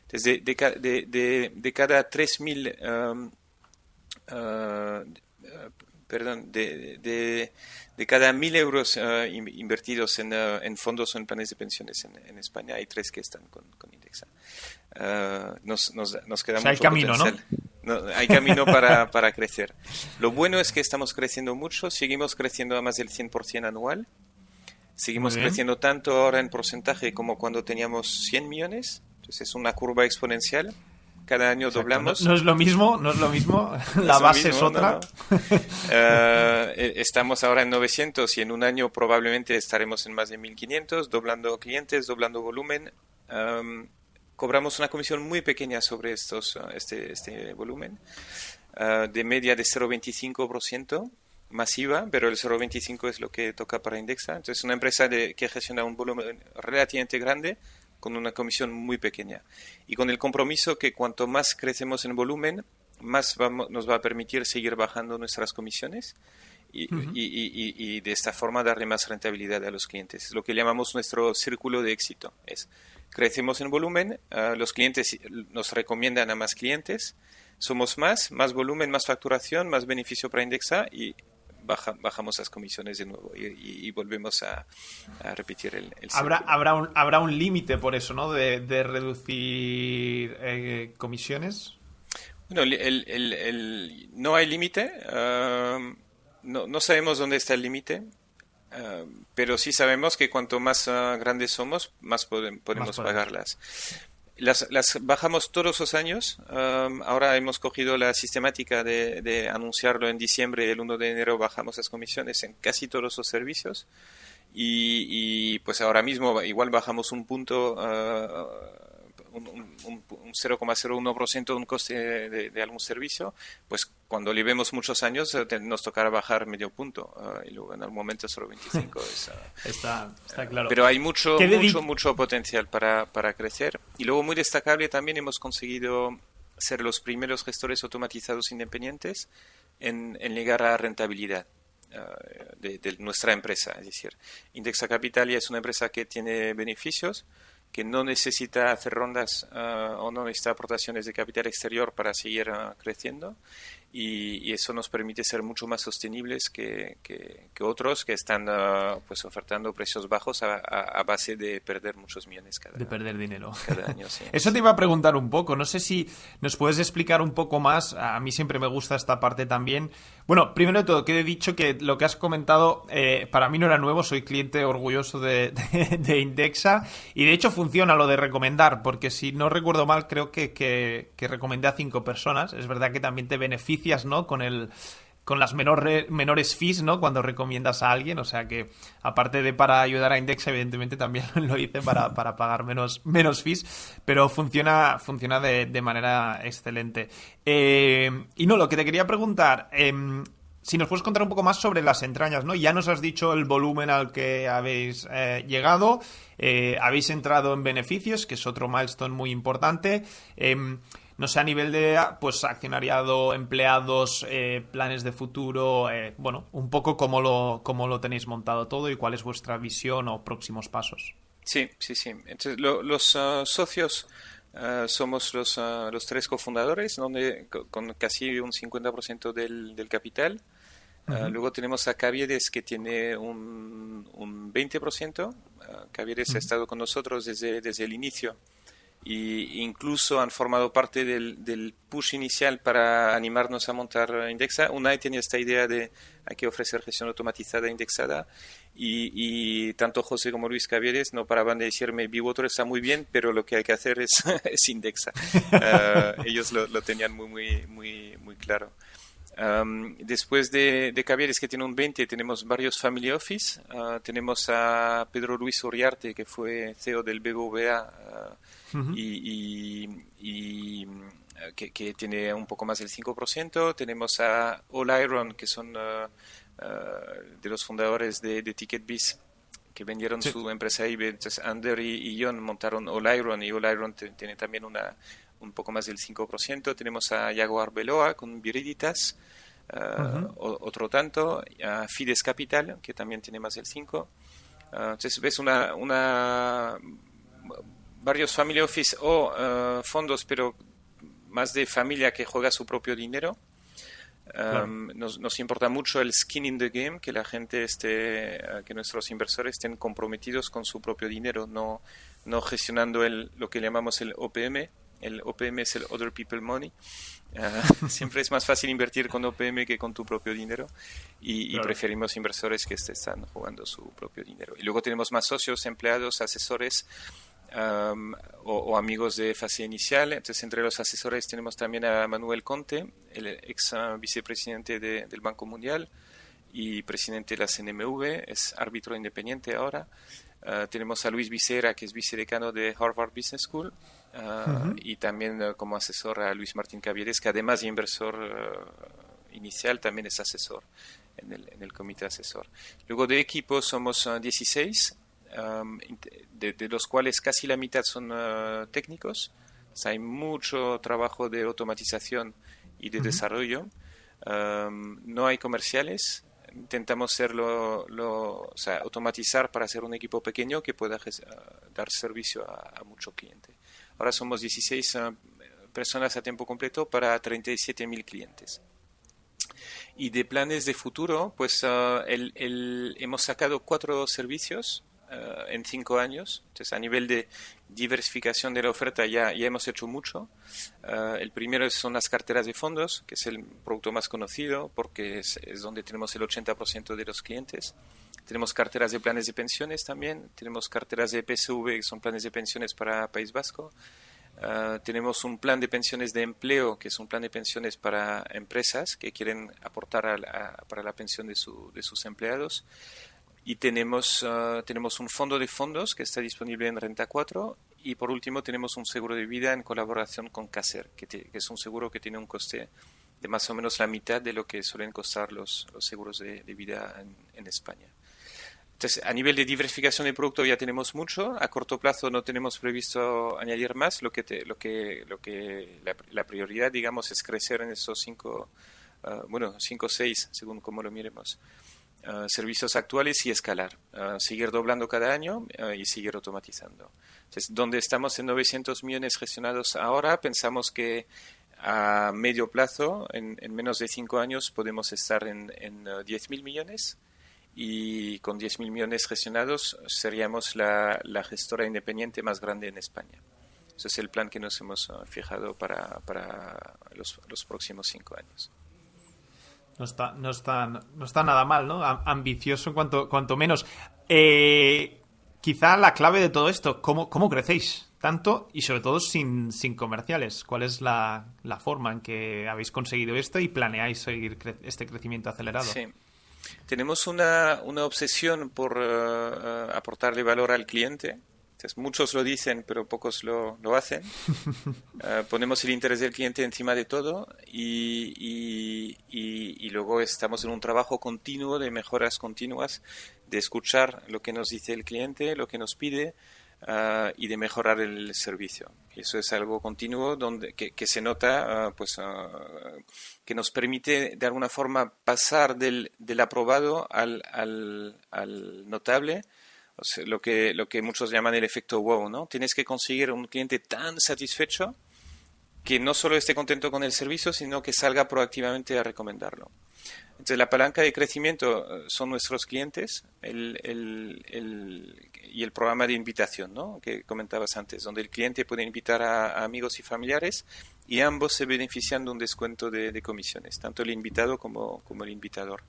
Entonces, de cada 3.000... perdón, de cada 1.000 euros invertidos en fondos o en planes de pensiones en España, hay 3 que están con Indexa. Nos queda mucho hay camino, potencial. ¿No? Hay camino para crecer. Lo bueno es que estamos creciendo mucho, seguimos creciendo a más del 100% anual. Seguimos creciendo tanto ahora en porcentaje como cuando teníamos 100 millones. Entonces es una curva exponencial. Cada año Exacto. doblamos. No es lo mismo. La base es otra. Estamos ahora en 900 y en un año probablemente estaremos en más de 1.500, doblando clientes, doblando volumen. Cobramos una comisión muy pequeña sobre este volumen, de media de 0,25%, masiva, pero el 0,25 es lo que toca para Indexa. Entonces es una empresa que gestiona un volumen relativamente grande, con una comisión muy pequeña. Y con el compromiso que cuanto más crecemos en volumen, más nos va a permitir seguir bajando nuestras comisiones y de esta forma darle más rentabilidad a los clientes. Es lo que llamamos nuestro círculo de éxito. Crecemos en volumen, los clientes nos recomiendan a más clientes, somos más volumen, más facturación, más beneficio para Indexa y bajamos las comisiones de nuevo y volvemos a repetir el ciclo. Habrá un límite por eso, ¿no? De reducir comisiones. Bueno, no hay límite. No sabemos dónde está el límite. Pero sí sabemos que cuanto más grandes somos, más podemos pagarlas. Las bajamos todos los años. Ahora hemos cogido la sistemática de anunciarlo en diciembre. El 1 de enero bajamos las comisiones en casi todos los servicios. Y pues ahora mismo igual bajamos un punto, un 0,01% de un coste de algún servicio. Pues cuando le vemos muchos años nos tocará bajar medio punto. Y luego en algún momento 0,25 es... Está claro. Pero hay mucho potencial para crecer. Y luego muy destacable también hemos conseguido ser los primeros gestores automatizados independientes en llegar a rentabilidad de nuestra empresa. Es decir, Indexa Capital ya es una empresa que tiene beneficios, que no necesita hacer rondas o no necesita aportaciones de capital exterior para seguir creciendo, y eso nos permite ser mucho más sostenibles que otros que están pues ofertando precios bajos a base de perder muchos millones perder dinero cada año. Sí. Eso te iba a preguntar un poco, no sé si nos puedes explicar un poco más. A mí siempre me gusta esta parte también. Bueno, primero de todo, que he dicho que lo que has comentado para mí no era nuevo, soy cliente orgulloso de Indexa, y de hecho funciona lo de recomendar, porque si no recuerdo mal creo que recomendé a 5 personas. Es verdad que también te beneficias, ¿no? con el con las menores fees, ¿no? Cuando recomiendas a alguien, o sea que aparte de para ayudar a Indexa, evidentemente también lo hice para pagar menos fees, pero funciona de manera excelente. Y no, lo que te quería preguntar, si nos puedes contar un poco más sobre las entrañas, ¿no? Ya nos has dicho el volumen al que habéis llegado, habéis entrado en beneficios, que es otro milestone muy importante. No sé, a nivel de pues accionariado, empleados, planes de futuro, bueno, un poco cómo lo tenéis montado todo y cuál es vuestra visión o próximos pasos. Sí. Entonces, los socios somos los tres cofundadores, donde con casi un 50% del capital. Luego tenemos a Caviedes, que tiene un 20%. Caviedes ha estado con nosotros desde el inicio. Y incluso han formado parte del push inicial para animarnos a montar Indexa. Unai tenía esta idea de hay que ofrecer gestión automatizada indexada y tanto José como Luis Cavieres no paraban de decirme Bwater está muy bien, pero lo que hay que hacer es Indexa. Ellos lo tenían muy claro. Después de Cavieres, que tiene un 20, tenemos varios Family Office. Tenemos a Pedro Luis Uriarte, que fue CEO del BBVA que tiene un poco más del 5%. Tenemos a All Iron, que son de los fundadores de TicketBiz, que vendieron su empresa eBay. Entonces Ander y John montaron All Iron, y All Iron tiene también un poco más del 5%. Tenemos a Yago Arbeloa con Viriditas, otro tanto, a Fides Capital, que también tiene más del 5%. Entonces ves varios family office o fondos, pero más de familia que juega su propio dinero. Claro. Nos importa mucho el skin in the game, que la gente que nuestros inversores estén comprometidos con su propio dinero, no gestionando lo que llamamos el OPM. El OPM es el Other People Money. Siempre es más fácil invertir con OPM que con tu propio dinero, y preferimos inversores que están jugando su propio dinero. Y luego tenemos más socios, empleados, asesores o amigos de fase inicial. Entonces, entre los asesores tenemos también a Manuel Conte, el ex vicepresidente del Banco Mundial y presidente de la CNMV, es árbitro independiente ahora. Tenemos a Luis Vicera, que es vicedecano de Harvard Business School, y también como asesor a Luis Martín Caviedes, que además de inversor inicial, también es asesor en el comité asesor. Luego de equipo somos 16, de los cuales casi la mitad son técnicos. O sea, hay mucho trabajo de automatización y de desarrollo. No hay comerciales. Intentamos o sea, automatizar para hacer un equipo pequeño que pueda dar servicio a mucho cliente. Ahora somos 16 personas a tiempo completo para 37.000 clientes. Y de planes de futuro, pues hemos sacado 4 servicios en 5 años. Entonces, a nivel de diversificación de la oferta ya hemos hecho mucho. El primero son las carteras de fondos, que es el producto más conocido porque es donde tenemos el 80% de los clientes. Tenemos carteras de planes de pensiones también. Tenemos carteras de PSV, que son planes de pensiones para País Vasco. Tenemos un plan de pensiones de empleo, que es un plan de pensiones para empresas que quieren aportar para la pensión de sus empleados. Y tenemos un fondo de fondos que está disponible en Renta 4. Y por último tenemos un seguro de vida en colaboración con Caser, que es un seguro que tiene un coste de más o menos la mitad de lo que suelen costar los seguros de vida en España. Entonces, a nivel de diversificación de producto ya tenemos mucho. A corto plazo no tenemos previsto añadir más. La prioridad, digamos, es crecer en esos 5 o 6, según cómo lo miremos, servicios actuales, y escalar, seguir doblando cada año y seguir automatizando. Entonces, donde estamos en 900 millones gestionados ahora, pensamos que a medio plazo, en menos de 5 años, podemos estar en 10.000 millones, y con 10.000 millones gestionados seríamos la gestora independiente más grande en España. Ese es el plan que nos hemos fijado para los próximos 5 años. No está nada mal, ¿no? Ambicioso cuanto menos. quizá la clave de todo esto, ¿cómo crecéis tanto y sobre todo sin comerciales? ¿Cuál es la forma en que habéis conseguido esto y planeáis seguir este crecimiento acelerado? Sí. Tenemos una obsesión por aportarle valor al cliente. Entonces, muchos lo dicen, pero pocos lo hacen. Ponemos el interés del cliente encima de todo y luego estamos en un trabajo continuo de mejoras continuas, de escuchar lo que nos dice el cliente, lo que nos pide y de mejorar el servicio. Y eso es algo continuo que se nota, que nos permite de alguna forma pasar del aprobado al notable. O sea, lo que muchos llaman el efecto wow, ¿no? Tienes que conseguir un cliente tan satisfecho que no solo esté contento con el servicio, sino que salga proactivamente a recomendarlo. Entonces, la palanca de crecimiento son nuestros clientes y el programa de invitación, ¿no? Que comentabas antes, donde el cliente puede invitar a amigos y familiares y ambos se benefician de un descuento de comisiones, tanto el invitado como el invitador.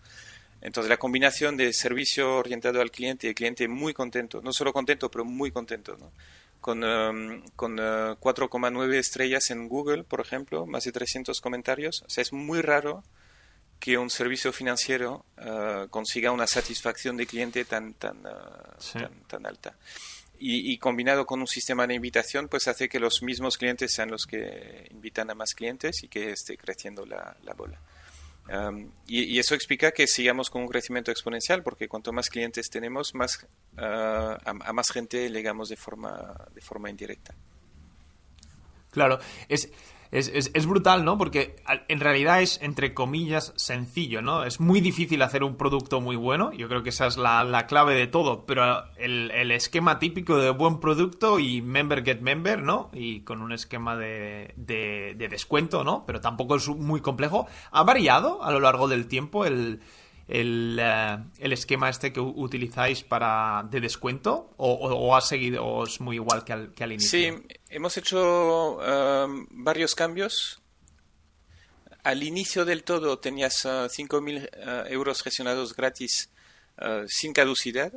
Entonces, la combinación de servicio orientado al cliente y el cliente muy contento, no solo contento, pero muy contento, ¿no? Con 4,9 estrellas en Google, por ejemplo, más de 300 comentarios. O sea, es muy raro que un servicio financiero consiga una satisfacción de cliente tan alta. Y combinado con un sistema de invitación, pues hace que los mismos clientes sean los que invitan a más clientes y que esté creciendo la bola. Y eso explica que sigamos con un crecimiento exponencial, porque cuanto más clientes tenemos, a más gente llegamos de forma indirecta. Claro, es brutal, ¿no? Porque en realidad es, entre comillas, sencillo, ¿no? Es muy difícil hacer un producto muy bueno. Yo creo que esa es la clave de todo. Pero el esquema típico de buen producto y member get member, ¿no? Y con un esquema de descuento, ¿no? Pero tampoco es muy complejo. ¿Ha variado a lo largo del tiempo el esquema este que utilizáis de descuento o ha seguido o es muy igual que al inicio? Sí, hemos hecho varios cambios. Al inicio del todo tenías 5.000 euros gestionados gratis sin caducidad,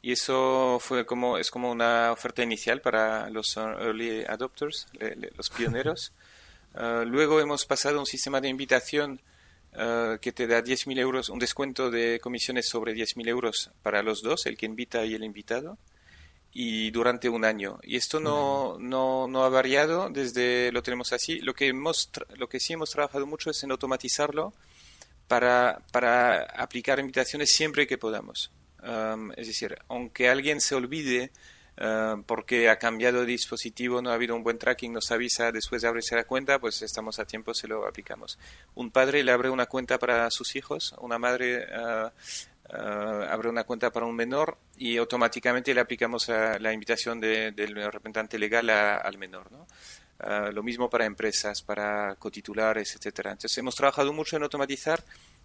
y eso es como una oferta inicial para los early adopters, los pioneros. Luego hemos pasado a un sistema de invitación que te da 10.000 euros, un descuento de comisiones sobre 10.000 euros para los dos, el que invita y el invitado, y durante un año. Y esto no ha variado, lo tenemos así. Lo que sí hemos trabajado mucho es en automatizarlo para aplicar invitaciones siempre que podamos. Es decir, aunque alguien se olvide porque ha cambiado de dispositivo, no ha habido un buen tracking, nos avisa después de abrirse la cuenta, pues estamos a tiempo, se lo aplicamos. Un padre le abre una cuenta para sus hijos, una madre abre una cuenta para un menor y automáticamente le aplicamos la invitación del representante legal al menor, ¿no? Lo mismo para empresas, para cotitulares, etcétera. Entonces hemos trabajado mucho en automatizar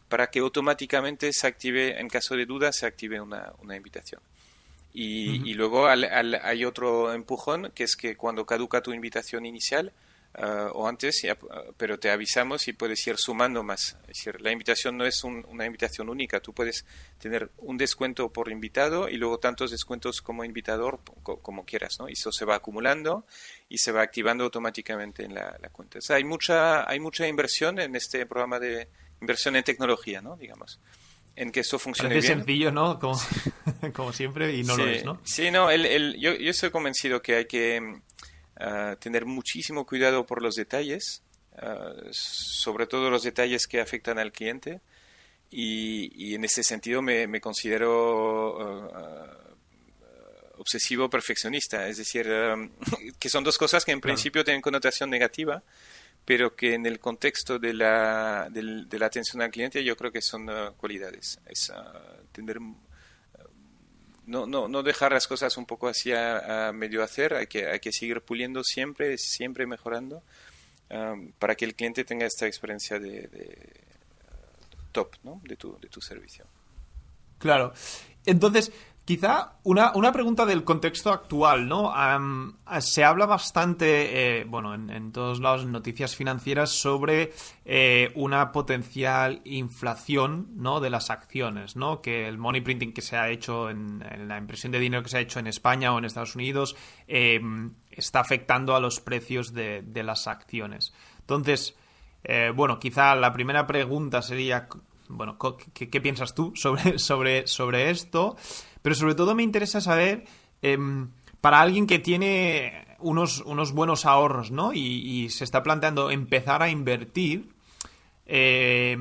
para que automáticamente se active, en caso de duda, se active una invitación. Y luego hay otro empujón, que es que cuando caduca tu invitación inicial, o antes, pero te avisamos y puedes ir sumando más. Es decir, la invitación no es una invitación única, tú puedes tener un descuento por invitado y luego tantos descuentos como invitador como quieras, ¿no? Y eso se va acumulando y se va activando automáticamente en la cuenta. O sea, hay mucha inversión en este programa de inversión en tecnología, ¿no? Digamos, en que eso funcione Parece bien. sencillo, ¿no? Como siempre, y no Sí, lo es, ¿no? sí, no, yo estoy convencido que hay que tener muchísimo cuidado por los detalles, sobre todo los detalles que afectan al cliente, y en ese sentido me considero obsesivo perfeccionista, es decir, que son dos cosas que en principio tienen connotación negativa, pero que en el contexto de la atención al cliente yo creo que son cualidades. Es tener... No dejar las cosas un poco así a medio hacer, hay que seguir puliendo siempre mejorando, para que el cliente tenga esta experiencia de top, ¿no? de tu servicio. Claro. Entonces, Quizá una pregunta del contexto actual, ¿no? Se habla bastante, bueno, en todos lados, en noticias financieras, sobre una potencial inflación, ¿no? De las acciones, ¿no? Que el money printing que se ha hecho en la impresión de dinero que se ha hecho en España o en Estados Unidos está afectando a los precios de las acciones. Entonces, bueno, quizá la primera pregunta sería, bueno, ¿qué piensas tú sobre esto? Pero sobre todo me interesa saber, para alguien que tiene unos buenos ahorros, ¿no? Y se está planteando empezar a invertir, ¿qué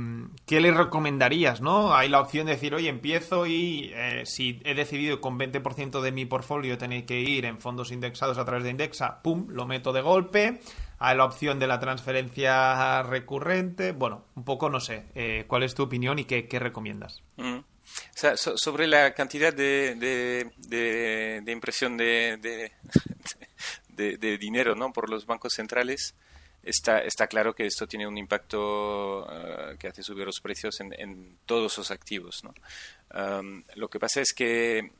le recomendarías, ¿no? Hay la opción de decir, oye, empiezo y si he decidido con 20% de mi portfolio tener que ir en fondos indexados a través de Indexa, ¡pum!, lo meto de golpe. Hay la opción de la transferencia recurrente. Bueno, un poco, no sé, ¿cuál es tu opinión y qué recomiendas? O sea, sobre la cantidad de impresión de dinero, ¿no? Por los bancos centrales, está claro que esto tiene un impacto que hace subir los precios en todos los activos, ¿no? Lo que pasa es que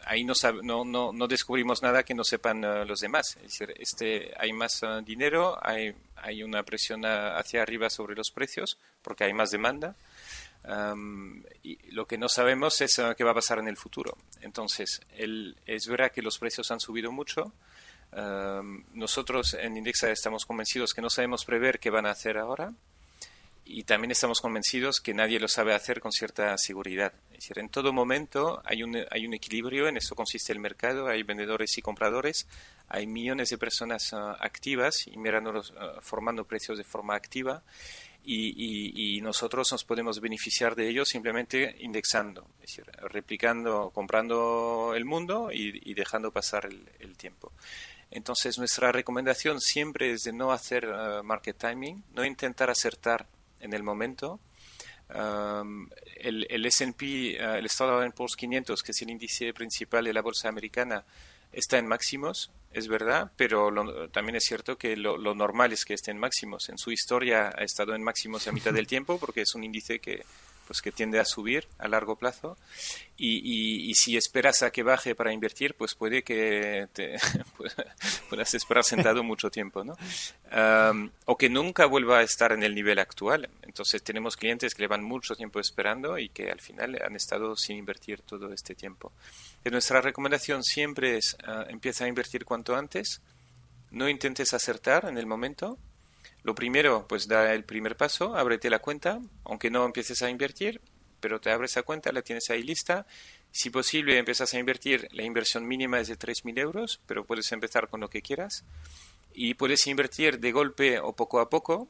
ahí no descubrimos nada que no sepan los demás. Es decir, hay más dinero, hay una presión hacia arriba sobre los precios porque hay más demanda. Y lo que no sabemos es qué va a pasar en el futuro. Entonces, es verdad que los precios han subido mucho. Nosotros en Indexa estamos convencidos que no sabemos prever qué van a hacer ahora, y también estamos convencidos que nadie lo sabe hacer con cierta seguridad. Es decir, en todo momento hay un equilibrio, en eso consiste el mercado, hay vendedores y compradores, hay millones de personas activas y formando precios de forma activa. Y nosotros nos podemos beneficiar de ello simplemente indexando, es decir, replicando, comprando el mundo y dejando pasar el tiempo. Entonces, nuestra recomendación siempre es de no hacer market timing, no intentar acertar en el momento. El S&P, el Standard & Poor's 500, que es el índice principal de la bolsa americana, está en máximos, es verdad, pero también es cierto que lo normal es que esté en máximos. En su historia ha estado en máximos a mitad del tiempo porque es un índice que tiende a subir a largo plazo, y si esperas a que baje para invertir, pues puede que puedas esperar sentado mucho tiempo, ¿no? O que nunca vuelva a estar en el nivel actual. Entonces tenemos clientes que llevan mucho tiempo esperando y que al final han estado sin invertir todo este tiempo. Nuestra recomendación siempre es empieza a invertir cuanto antes, no intentes acertar en el momento. Lo primero, pues da el primer paso, ábrete la cuenta, aunque no empieces a invertir, pero te abres la cuenta, la tienes ahí lista. Si posible, empiezas a invertir, la inversión mínima es de 3.000 euros, pero puedes empezar con lo que quieras. Y puedes invertir de golpe o poco a poco,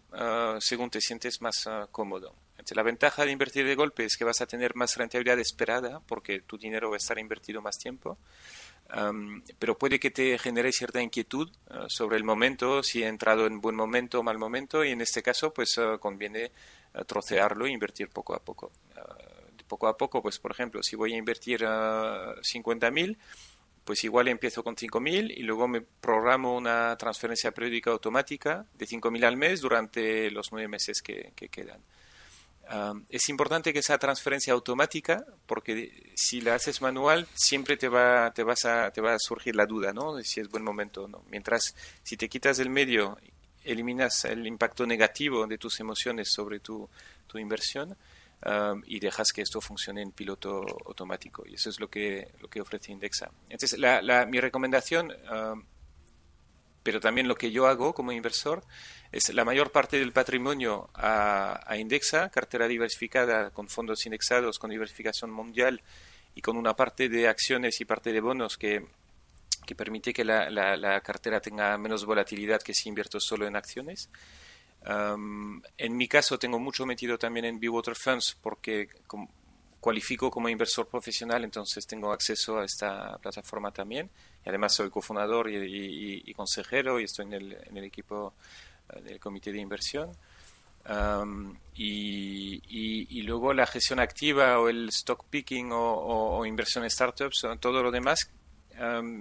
según te sientes más cómodo. Entonces, la ventaja de invertir de golpe es que vas a tener más rentabilidad esperada, porque tu dinero va a estar invertido más tiempo. Pero puede que te genere cierta inquietud sobre el momento, si he entrado en buen momento o mal momento, y en este caso pues conviene trocearlo e invertir poco a poco. Poco a poco, pues por ejemplo, si voy a invertir 50.000, pues igual empiezo con 5.000 y luego me programo una transferencia periódica automática de 5.000 al mes durante los 9 meses que quedan. Es importante que sea transferencia automática, porque si la haces manual siempre te va a surgir la duda, ¿no? De si es buen momento o no. Mientras, si te quitas del medio, eliminas el impacto negativo de tus emociones sobre tu inversión, y dejas que esto funcione en piloto automático. Y eso es lo que ofrece Indexa. Entonces, mi recomendación, pero también lo que yo hago como inversor, es la mayor parte del patrimonio a Indexa, cartera diversificada con fondos indexados, con diversificación mundial y con una parte de acciones y parte de bonos que permite que la cartera tenga menos volatilidad que si invierto solo en acciones. En mi caso tengo mucho metido también en Be-Water Funds porque cualifico como inversor profesional, entonces tengo acceso a esta plataforma también. Y además soy cofundador y consejero y estoy en el equipo del comité de inversión. Y luego la gestión activa o el stock picking o inversión en startups, todo lo demás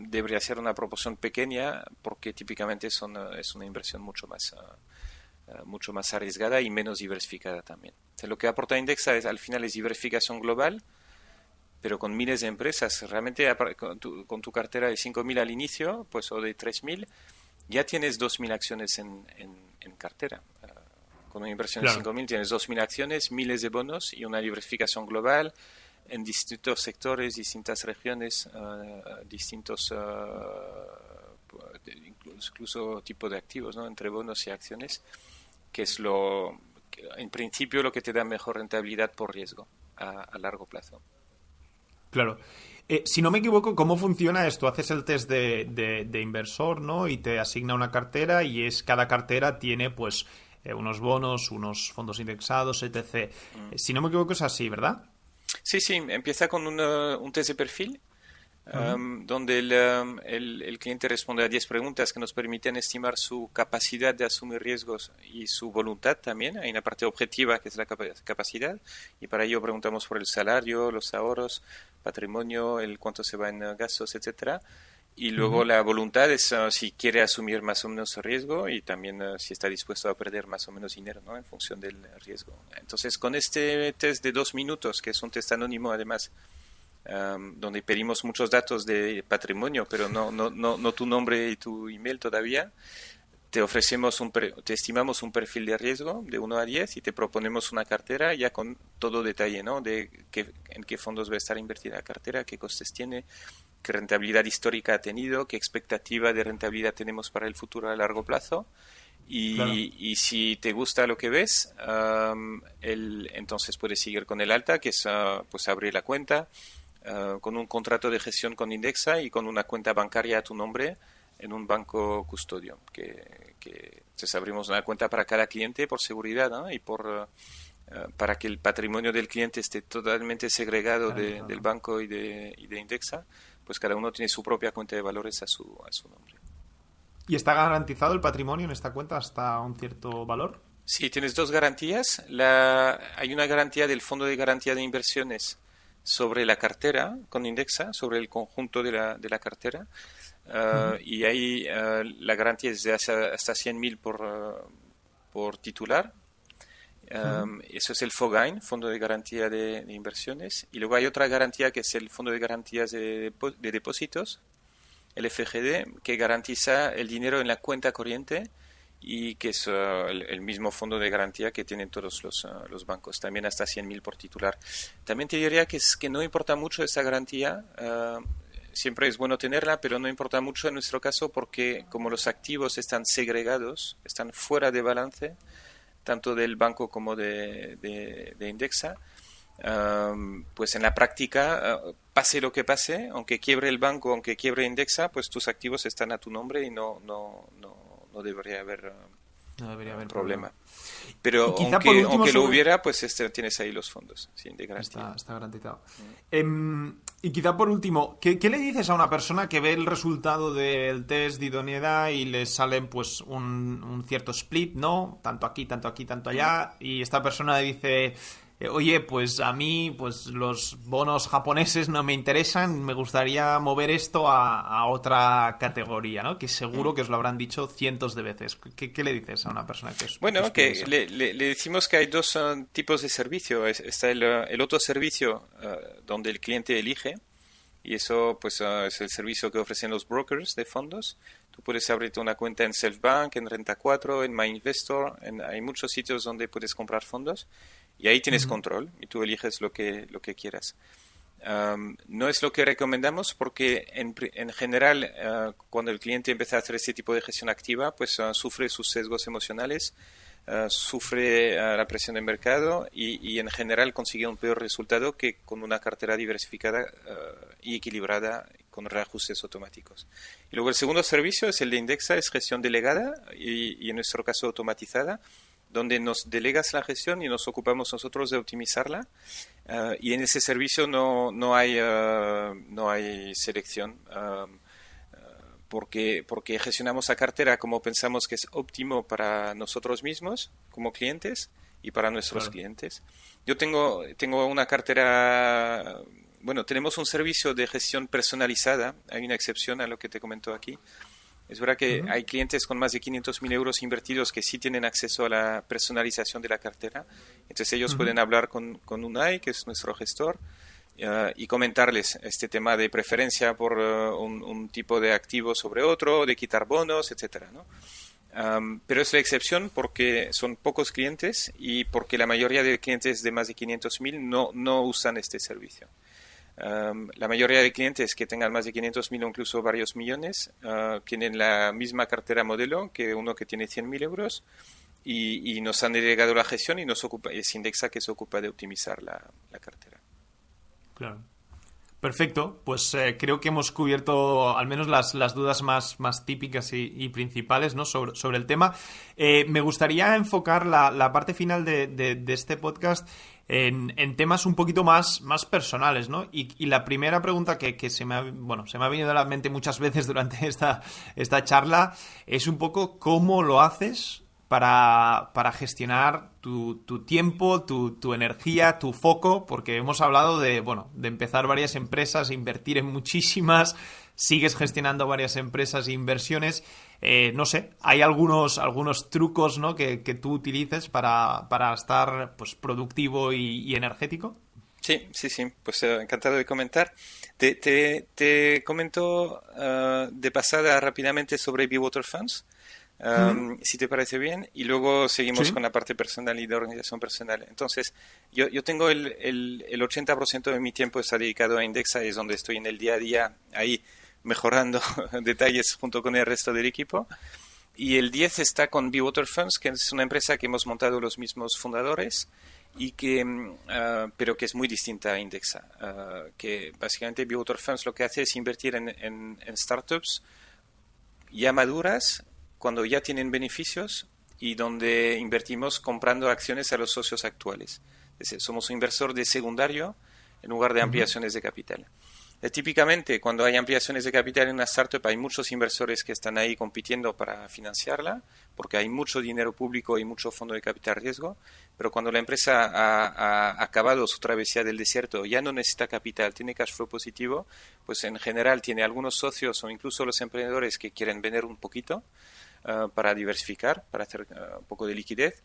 debería ser una proporción pequeña porque típicamente es una inversión mucho más arriesgada y menos diversificada también. Entonces, lo que aporta Indexa al final es diversificación global, pero con miles de empresas. Realmente con tu cartera de 5.000 al inicio, pues o de 3.000, ya tienes 2.000 acciones en cartera. Con una inversión de Claro. 5.000 tienes 2.000 acciones, miles de bonos y una diversificación global en distintos sectores, distintas regiones, distintos incluso tipo de activos, ¿no? Entre bonos y acciones, que es en principio lo que te da mejor rentabilidad por riesgo a largo plazo. Claro. Si no me equivoco, ¿cómo funciona esto? Haces el test de inversor, ¿no? Y te asigna una cartera y cada cartera tiene, pues, unos bonos, unos fondos indexados, etc. Si no me equivoco es así, ¿verdad? Sí, sí, empieza con un test de perfil Ujú. donde el cliente responde a 10 preguntas que nos permiten estimar su capacidad de asumir riesgos y su voluntad también. Hay una parte objetiva que es la capacidad y para ello preguntamos por el salario, los ahorros, patrimonio, el cuánto se va en gastos, etcétera. Y luego Ujú. la voluntad es si quiere asumir más o menos riesgo y también si está dispuesto a perder más o menos dinero, ¿no? En función del riesgo. Entonces, con este test de 2 minutos, que es un test anónimo además, donde pedimos muchos datos de patrimonio, pero no tu nombre y tu email todavía, te estimamos un perfil de riesgo de 1 a 10 y te proponemos una cartera ya con todo detalle, ¿no? De en qué fondos va a estar invertida la cartera, qué costes tiene, qué rentabilidad histórica ha tenido, qué expectativa de rentabilidad tenemos para el futuro a largo plazo. Claro. Y si te gusta lo que ves, entonces puedes seguir con el alta, que es pues abrir la cuenta con un contrato de gestión con Indexa y con una cuenta bancaria a tu nombre en un banco custodio. Entonces abrimos una cuenta para cada cliente por seguridad, ¿no? Y para que el patrimonio del cliente esté totalmente segregado del Garantizado. banco y de Indexa, pues cada uno tiene su propia cuenta de valores a su nombre. ¿Y está garantizado el patrimonio en esta cuenta hasta un cierto valor? Sí, tienes dos garantías. Hay una garantía del Fondo de Garantía de Inversiones sobre la cartera con Indexa, sobre el conjunto de la cartera. Ujú. Y ahí la garantía es de hasta 100.000 por titular. Ujú. Eso es el FOGAIN, Fondo de Garantía de Inversiones. Y luego hay otra garantía que es el Fondo de Garantías de Depósitos, el FGD, que garantiza el dinero en la cuenta corriente y que es el mismo fondo de garantía que tienen todos los bancos, también hasta 100.000 por titular. También te diría que no importa mucho esa garantía, siempre es bueno tenerla, pero no importa mucho en nuestro caso porque como los activos están segregados, están fuera de balance, tanto del banco como de Indexa, pues en la práctica, pase lo que pase, aunque quiebre el banco, aunque quiebre Indexa, pues tus activos están a tu nombre y no debería haber No debería haber problema. problema. Pero Y quizá por último aunque lo sobre... hubiera, pues tienes ahí los fondos, sí, de garantía. Está garantizado. Y quizá por último, ¿qué le dices a una persona que ve el resultado del test de idoneidad y le salen pues un cierto split, ¿no? Tanto aquí, tanto aquí, tanto allá, y esta persona dice, oye, pues a mí pues los bonos japoneses no me interesan, me gustaría mover esto a otra categoría, ¿no? Que seguro que os lo habrán dicho cientos de veces. ¿Qué le dices a una persona que os Bueno, pide que eso? le decimos que hay dos tipos de servicio. Está el otro servicio donde el cliente elige, y eso pues es el servicio que ofrecen los brokers de fondos. Tú puedes abrirte una cuenta en Selfbank, en Renta 4, en MyInvestor, hay muchos sitios donde puedes comprar fondos y ahí tienes Ujú. control y tú eliges lo que quieras. No es lo que recomendamos porque en general cuando el cliente empieza a hacer este tipo de gestión activa pues sufre sus sesgos emocionales, sufre la presión del mercado y en general consigue un peor resultado que con una cartera diversificada y equilibrada con reajustes automáticos. Y luego el segundo servicio es el de Indexa, es gestión delegada y en nuestro caso automatizada, donde nos delegas la gestión y nos ocupamos nosotros de optimizarla. Y en ese servicio no hay selección, porque gestionamos la cartera como pensamos que es óptimo para nosotros mismos como clientes y para nuestros Claro. clientes. Yo tengo una cartera, bueno, tenemos un servicio de gestión personalizada, hay una excepción a lo que te comento aquí. Es verdad que Ujú. hay clientes con más de 500.000 euros invertidos que sí tienen acceso a la personalización de la cartera. Entonces ellos Ujú. pueden hablar con Unai, que es nuestro gestor, y comentarles este tema de preferencia por un tipo de activo sobre otro, de quitar bonos, etcétera, ¿no? Pero es la excepción porque son pocos clientes y porque la mayoría de clientes de más de 500.000 no usan este servicio. La mayoría de clientes que tengan más de 500.000 o incluso varios millones tienen la misma cartera modelo que uno que tiene 100.000 euros y nos han delegado la gestión y es Indexa que se ocupa de optimizar la cartera. Claro. Perfecto, pues creo que hemos cubierto al menos las dudas más típicas y principales, ¿no? sobre el tema. Me gustaría enfocar la parte final de este podcast en temas un poquito más personales, ¿no? Y la primera pregunta que se me ha venido a la mente muchas veces durante esta charla es un poco cómo lo haces para gestionar tu tiempo, tu energía, tu foco, porque hemos hablado de empezar varias empresas, invertir en muchísimas, sigues gestionando varias empresas e inversiones. No sé, ¿hay algunos trucos, ¿no? que tú utilices para estar pues productivo y energético? Sí, pues encantado de comentar. Te comento de pasada rápidamente sobre Be-Water Funds. Si te parece bien, y luego seguimos con la parte personal y de organización personal. Entonces, yo tengo el 80% de mi tiempo está dedicado a Indexa, es donde estoy en el día a día, ahí mejorando detalles junto con el resto del equipo. Y el 10 está con Be-Water Funds, que es una empresa que hemos montado los mismos fundadores, y pero que es muy distinta a Indexa. Que básicamente Be-Water Funds lo que hace es invertir en startups ya maduras, cuando ya tienen beneficios y donde invertimos comprando acciones a los socios actuales. Es decir, somos un inversor de secundario en lugar de ampliaciones de capital. Típicamente, cuando hay ampliaciones de capital en una startup, hay muchos inversores que están ahí compitiendo para financiarla, porque hay mucho dinero público y mucho fondo de capital riesgo, pero cuando la empresa ha acabado su travesía del desierto, ya no necesita capital, tiene cash flow positivo, pues en general tiene algunos socios o incluso los emprendedores que quieren vender un poquito, para diversificar, para hacer un poco de liquidez,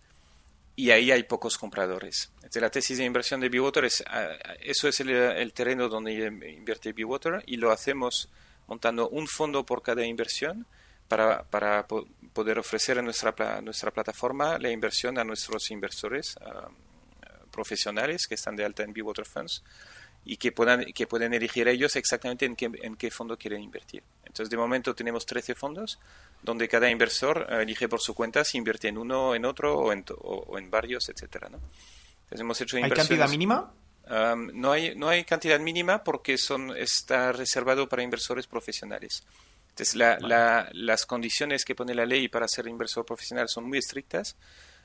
y ahí hay pocos compradores. Entonces, la tesis de inversión de Be-Water eso es el terreno donde invierte Be-Water, y lo hacemos montando un fondo por cada inversión para poder ofrecer en nuestra plataforma la inversión a nuestros inversores profesionales que están de alta en Be-Water Funds y que pueden elegir ellos exactamente en qué fondo quieren invertir. Entonces, de momento tenemos 13 fondos donde cada inversor elige por su cuenta si invierte en uno, en otro o en varios, etcétera, ¿no? Entonces, hemos hecho inversiones. ¿Hay cantidad mínima? No hay cantidad mínima porque está reservado para inversores profesionales. Entonces, las condiciones que pone la ley para ser inversor profesional son muy estrictas.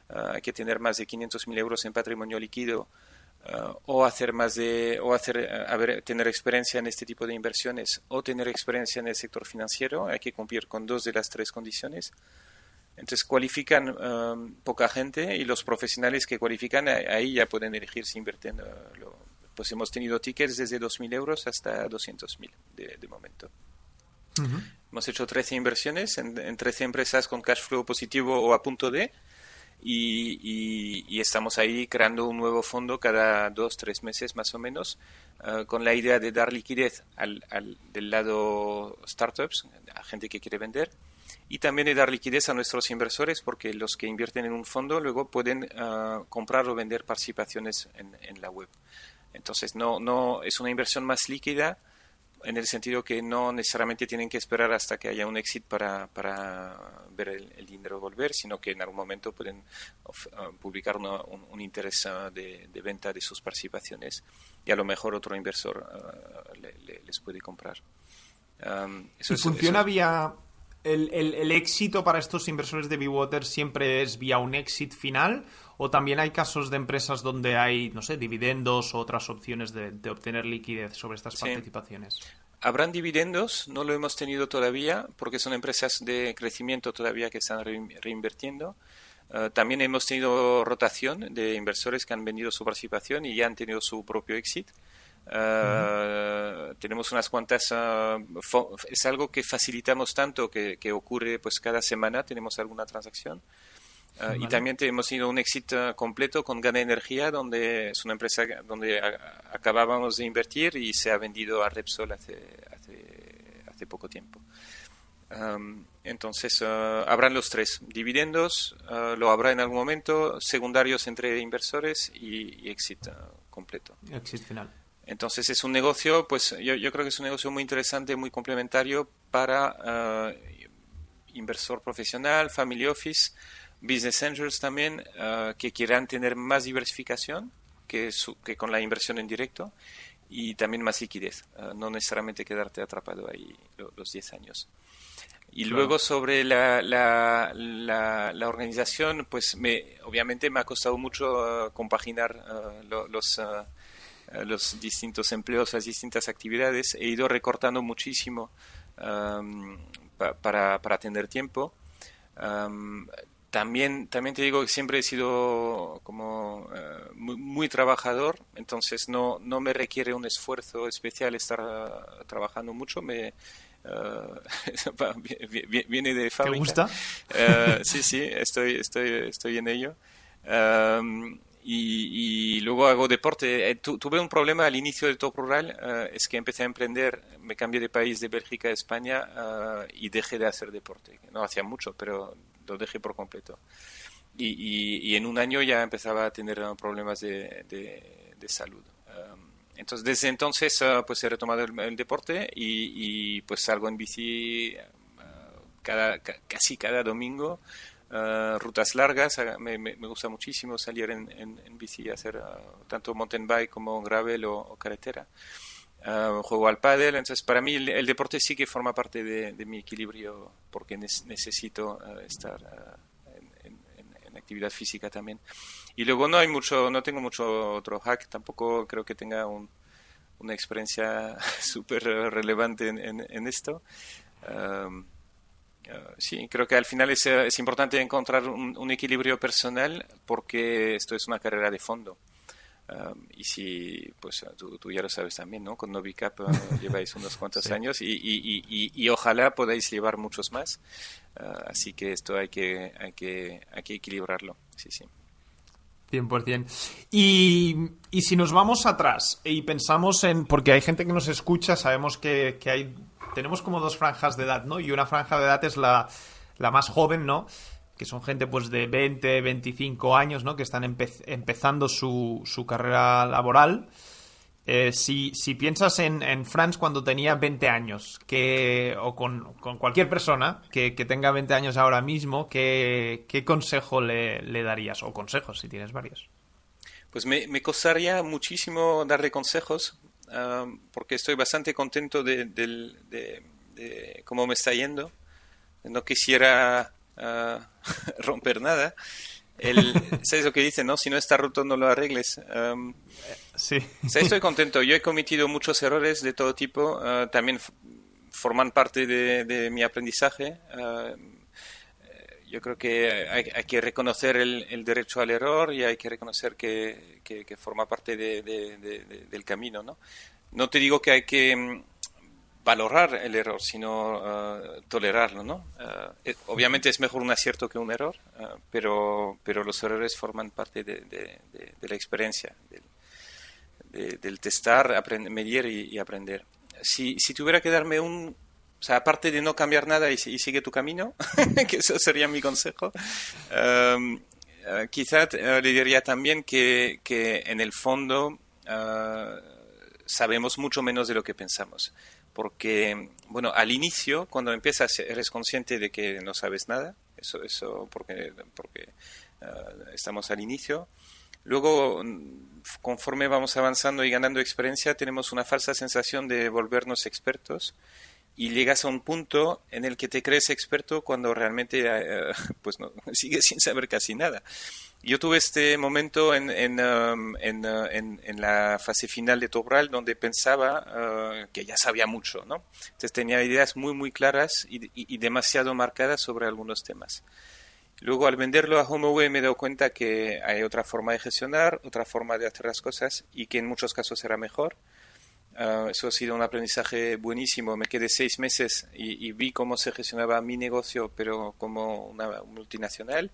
Hay que tener más de 500.000 euros en patrimonio líquido, tener experiencia en este tipo de inversiones o tener experiencia en el sector financiero. Hay que cumplir con 2 de las 3 condiciones. Entonces cualifican poca gente, y los profesionales que cualifican ahí ya pueden elegir si invierten. Pues hemos tenido tickets desde 2.000 euros hasta 200.000 de momento. Hemos hecho 13 inversiones en 13 empresas con cash flow positivo o a punto de. Y estamos ahí creando un nuevo fondo cada 2-3 meses más o menos, con la idea de dar liquidez del lado startups, a gente que quiere vender, y también de dar liquidez a nuestros inversores, porque los que invierten en un fondo luego pueden comprar o vender participaciones en la web. Entonces no es una inversión más líquida, en el sentido que no necesariamente tienen que esperar hasta que haya un exit para ver el dinero volver, sino que en algún momento pueden publicar un interés de venta de sus participaciones, y a lo mejor otro inversor les puede comprar. ¿Y funciona vía el éxito para estos inversores de Be-Water siempre es vía un exit final, o también hay casos de empresas donde hay, no sé, dividendos o otras opciones de obtener liquidez sobre estas participaciones? Habrán dividendos, no lo hemos tenido todavía porque son empresas de crecimiento todavía que están reinvirtiendo. También hemos tenido rotación de inversores que han vendido su participación y ya han tenido su propio exit. Tenemos unas cuantas, es algo que facilitamos tanto que ocurre pues cada semana tenemos alguna transacción. Y Vale. también hemos tenido un éxito completo con Gana Energía, donde es una empresa donde acabábamos de invertir y se ha vendido a Repsol hace poco tiempo. Entonces, habrán los tres: dividendos, lo habrá en algún momento, secundarios entre inversores y exit completo. Exit final. Entonces es un negocio, pues yo creo que es un negocio muy interesante, muy complementario para inversor profesional, family office, business angels también, que quieran tener más diversificación que con la inversión en directo, y también más liquidez, no necesariamente quedarte atrapado ahí los 10 años. Y Claro. luego sobre la organización, pues obviamente me ha costado mucho compaginar los distintos empleos, las distintas actividades. He ido recortando muchísimo para tener tiempo. También te digo que siempre he sido como muy trabajador, entonces no me requiere un esfuerzo especial estar trabajando mucho. Viene de ¿Te fábrica. gusta? Sí, estoy en ello. Y luego hago deporte. Tuve un problema al inicio del Top Rural, es que empecé a emprender, me cambié de país, de Bélgica a España, y dejé de hacer deporte. No hacía mucho, pero lo dejé por completo. Y en un año ya empezaba a tener problemas de salud. Entonces, desde entonces, pues he retomado el deporte y pues salgo en bici casi cada domingo. Rutas largas, me gusta muchísimo salir en bici, hacer tanto mountain bike como gravel o carretera. Juego al pádel, entonces para mí el deporte sí que forma parte de mi equilibrio, porque necesito estar en actividad física también. Y luego no tengo mucho otro hack, tampoco creo que tenga una experiencia súper relevante en esto. Sí, creo que al final es importante encontrar un equilibrio personal, porque esto es una carrera de fondo. Y si, pues tú ya lo sabes también, ¿no? Con Novicap lleváis unos cuantos Sí. años y ojalá podáis llevar muchos más. Así que esto hay que equilibrarlo. Sí, sí. 100%. Y si nos vamos atrás y pensamos en... Porque hay gente que nos escucha, sabemos que tenemos como dos franjas de edad, ¿no? Y una franja de edad es la más joven, ¿no? Que son gente pues de 20, 25 años, ¿no? Que están empezando su carrera laboral. Si piensas en Franz cuando tenía 20 años, o con cualquier persona que tenga 20 años ahora mismo, ¿qué consejo le darías? O consejos, si tienes varios. Pues me costaría muchísimo darle consejos, porque estoy bastante contento de cómo me está yendo. No quisiera romper nada. ¿Sabes lo que dicen, no? Si no está roto, no lo arregles. Sí. O sea, estoy contento. Yo he cometido muchos errores de todo tipo. También forman parte de mi aprendizaje. Yo creo que hay que reconocer el derecho al error, y hay que reconocer que forma parte del camino, ¿no? No te digo que hay que valorar el error, sino tolerarlo, ¿no? Obviamente es mejor un acierto que un error, pero los errores forman parte de la experiencia, del testar, medir y aprender. Si tuviera que darme o sea, aparte de no cambiar nada y sigue tu camino, que eso sería mi consejo, quizá le diría también que en el fondo sabemos mucho menos de lo que pensamos. Porque, bueno, al inicio, cuando empiezas, eres consciente de que no sabes nada, eso porque estamos al inicio. Luego, conforme vamos avanzando y ganando experiencia, tenemos una falsa sensación de volvernos expertos, y llegas a un punto en el que te crees experto cuando realmente pues no, sigues sin saber casi nada. Yo tuve este momento en la fase final de Top Rural, donde pensaba que ya sabía mucho, ¿no? Entonces tenía ideas muy claras y demasiado marcadas sobre algunos temas. Luego, al venderlo a HomeAway, me he dado cuenta que hay otra forma de gestionar, otra forma de hacer las cosas, y que en muchos casos era mejor. Eso ha sido un aprendizaje buenísimo. Me quedé 6 meses y vi cómo se gestionaba mi negocio, pero como una multinacional.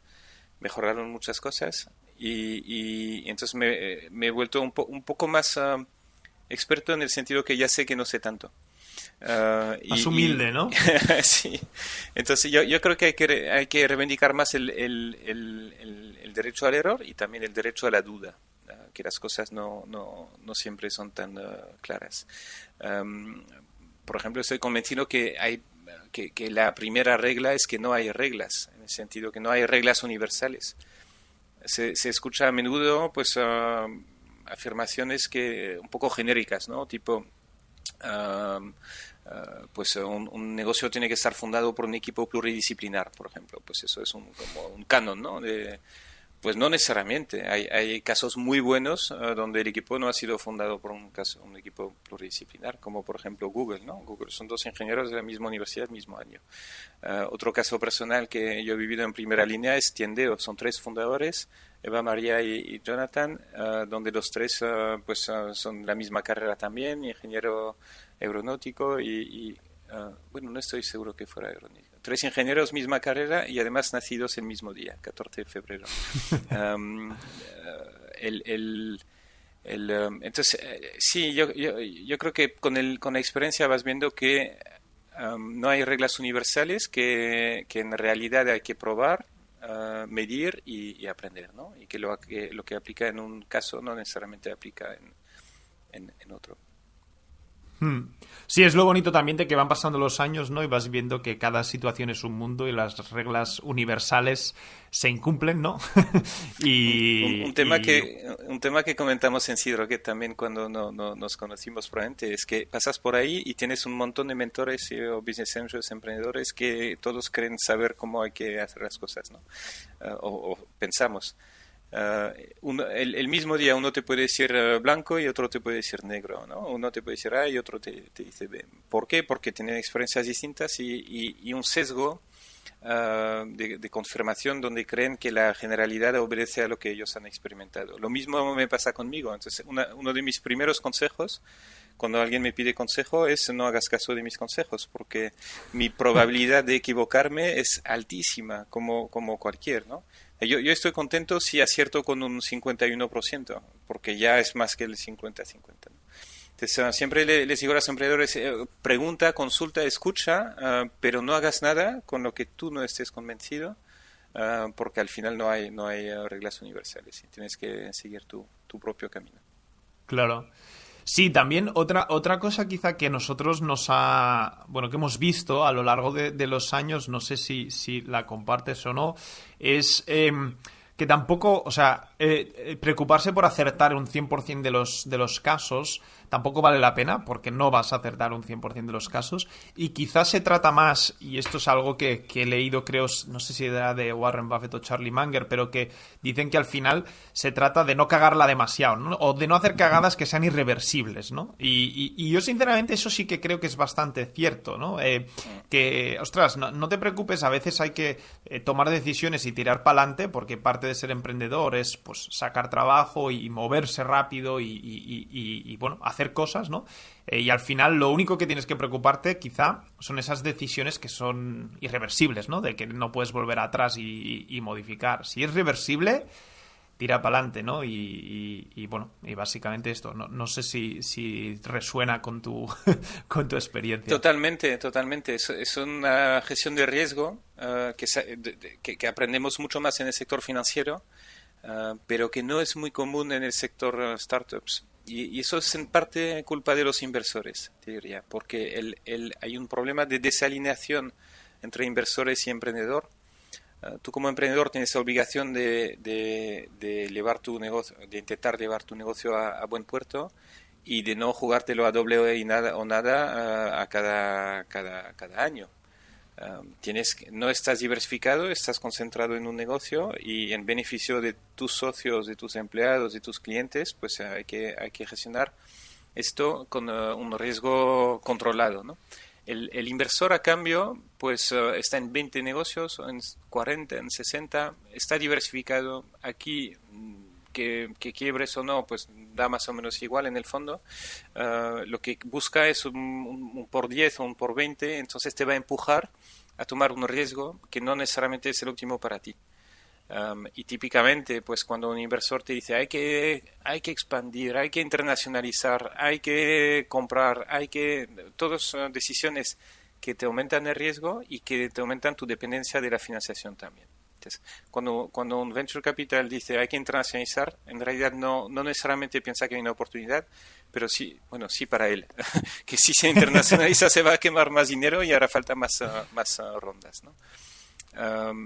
mejoraron muchas cosas y entonces me he vuelto un poco más experto en el sentido que ya sé que no sé tanto. Más humilde, ¿no? Sí. Entonces yo creo que hay que reivindicar más el derecho al error y también el derecho a la duda, que las cosas no siempre son tan claras. Por ejemplo, estoy convencido que la primera regla es que no hay reglas, en el sentido que no hay reglas universales. Se escucha a menudo pues afirmaciones que un poco genéricas, ¿no? Tipo pues un negocio tiene que estar fundado por un equipo pluridisciplinar, por ejemplo. Pues eso es como un canon, ¿no? Pues no necesariamente. Hay casos muy buenos donde el equipo no ha sido fundado por un equipo pluridisciplinar, como por ejemplo Google, ¿no? Google son 2 ingenieros de la misma universidad, mismo año. Otro caso personal que yo he vivido en primera línea es Tiendeo. Son 3 fundadores, Eva, María y Jonathan, donde los 3 pues son la misma carrera también, ingeniero aeronáutico bueno, no estoy seguro que fuera aeronáutico. 3 ingenieros, misma carrera y además nacidos el mismo día, 14 de febrero. Entonces, sí, yo creo que con la experiencia vas viendo que no hay reglas universales, que en realidad hay que probar, medir y aprender, ¿no? Y que lo que aplica en un caso no necesariamente aplica en otro. Sí, es lo bonito también de que van pasando los años, ¿no? Y vas viendo que cada situación es un mundo y las reglas universales se incumplen, ¿no? Un tema que comentamos en Seedrocket también cuando nos conocimos probablemente es que pasas por ahí y tienes un montón de mentores o business angels, emprendedores que todos creen saber cómo hay que hacer las cosas, ¿no? O pensamos. El mismo día uno te puede decir blanco y otro te puede decir negro, ¿no? Uno te puede decir A y otro te dice B. ¿Por qué? Porque tienen experiencias distintas y un sesgo de confirmación donde creen que la generalidad obedece a lo que ellos han experimentado. Lo mismo me pasa conmigo. Entonces, uno de mis primeros consejos cuando alguien me pide consejo es no hagas caso de mis consejos, porque mi probabilidad de equivocarme es altísima, como cualquier, ¿no? Yo estoy contento si acierto con un 51%, porque ya es más que el 50-50, ¿no? Entonces, siempre les digo a los emprendedores, pregunta, consulta, escucha, pero no hagas nada con lo que tú no estés convencido, porque al final no hay reglas universales y tienes que seguir tu propio camino. Claro. Sí, también otra cosa quizá que nosotros que hemos visto a lo largo de los años, no sé si la compartes o no, es que tampoco, o sea, preocuparse por acertar un 100% de los casos tampoco vale la pena, porque no vas a acertar un 100% de los casos, y quizás se trata más, y esto es algo que he leído, creo, no sé si era de Warren Buffett o Charlie Munger, pero que dicen que al final se trata de no cagarla demasiado, ¿no? O de no hacer cagadas que sean irreversibles, ¿no? Y yo sinceramente eso sí que creo que es bastante cierto, ¿no? Que, ostras, no te preocupes, a veces hay que tomar decisiones y tirar para adelante, porque parte de ser emprendedor es pues sacar trabajo y moverse rápido y bueno, hacer cosas, ¿no? Y al final lo único que tienes que preocuparte quizá son esas decisiones que son irreversibles, ¿no? De que no puedes volver atrás y modificar. Si es reversible, tira para adelante, ¿no? Y bueno, y básicamente esto. No sé si resuena con tu con tu experiencia. Totalmente. Es una gestión de riesgo que aprendemos mucho más en el sector financiero, pero que no es muy común en el sector startups. Y eso es en parte culpa de los inversores, te diría, porque hay un problema de desalineación entre inversores y emprendedor. Tú como emprendedor tienes la obligación de llevar tu negocio, de intentar llevar tu negocio a buen puerto y de no jugártelo a doble y nada a cada año. No estás diversificado, estás concentrado en un negocio y en beneficio de tus socios, de tus empleados, de tus clientes, pues hay que gestionar esto con un riesgo controlado, ¿no? El inversor, a cambio, pues está en 20 negocios, en 40, en 60, está diversificado. Aquí, que quiebres o no, pues da más o menos igual en el fondo. Lo que busca es un por 10 o un por 20, entonces te va a empujar a tomar un riesgo que no necesariamente es el óptimo para ti. Y típicamente, pues cuando un inversor te dice hay que expandir, hay que internacionalizar, hay que comprar, todas son decisiones que te aumentan el riesgo y que te aumentan tu dependencia de la financiación también. Entonces, cuando un venture capital dice hay que internacionalizar, en realidad no necesariamente piensa que hay una oportunidad, pero sí, bueno, sí para él, que si se internacionaliza se va a quemar más dinero y hará falta más rondas, ¿no?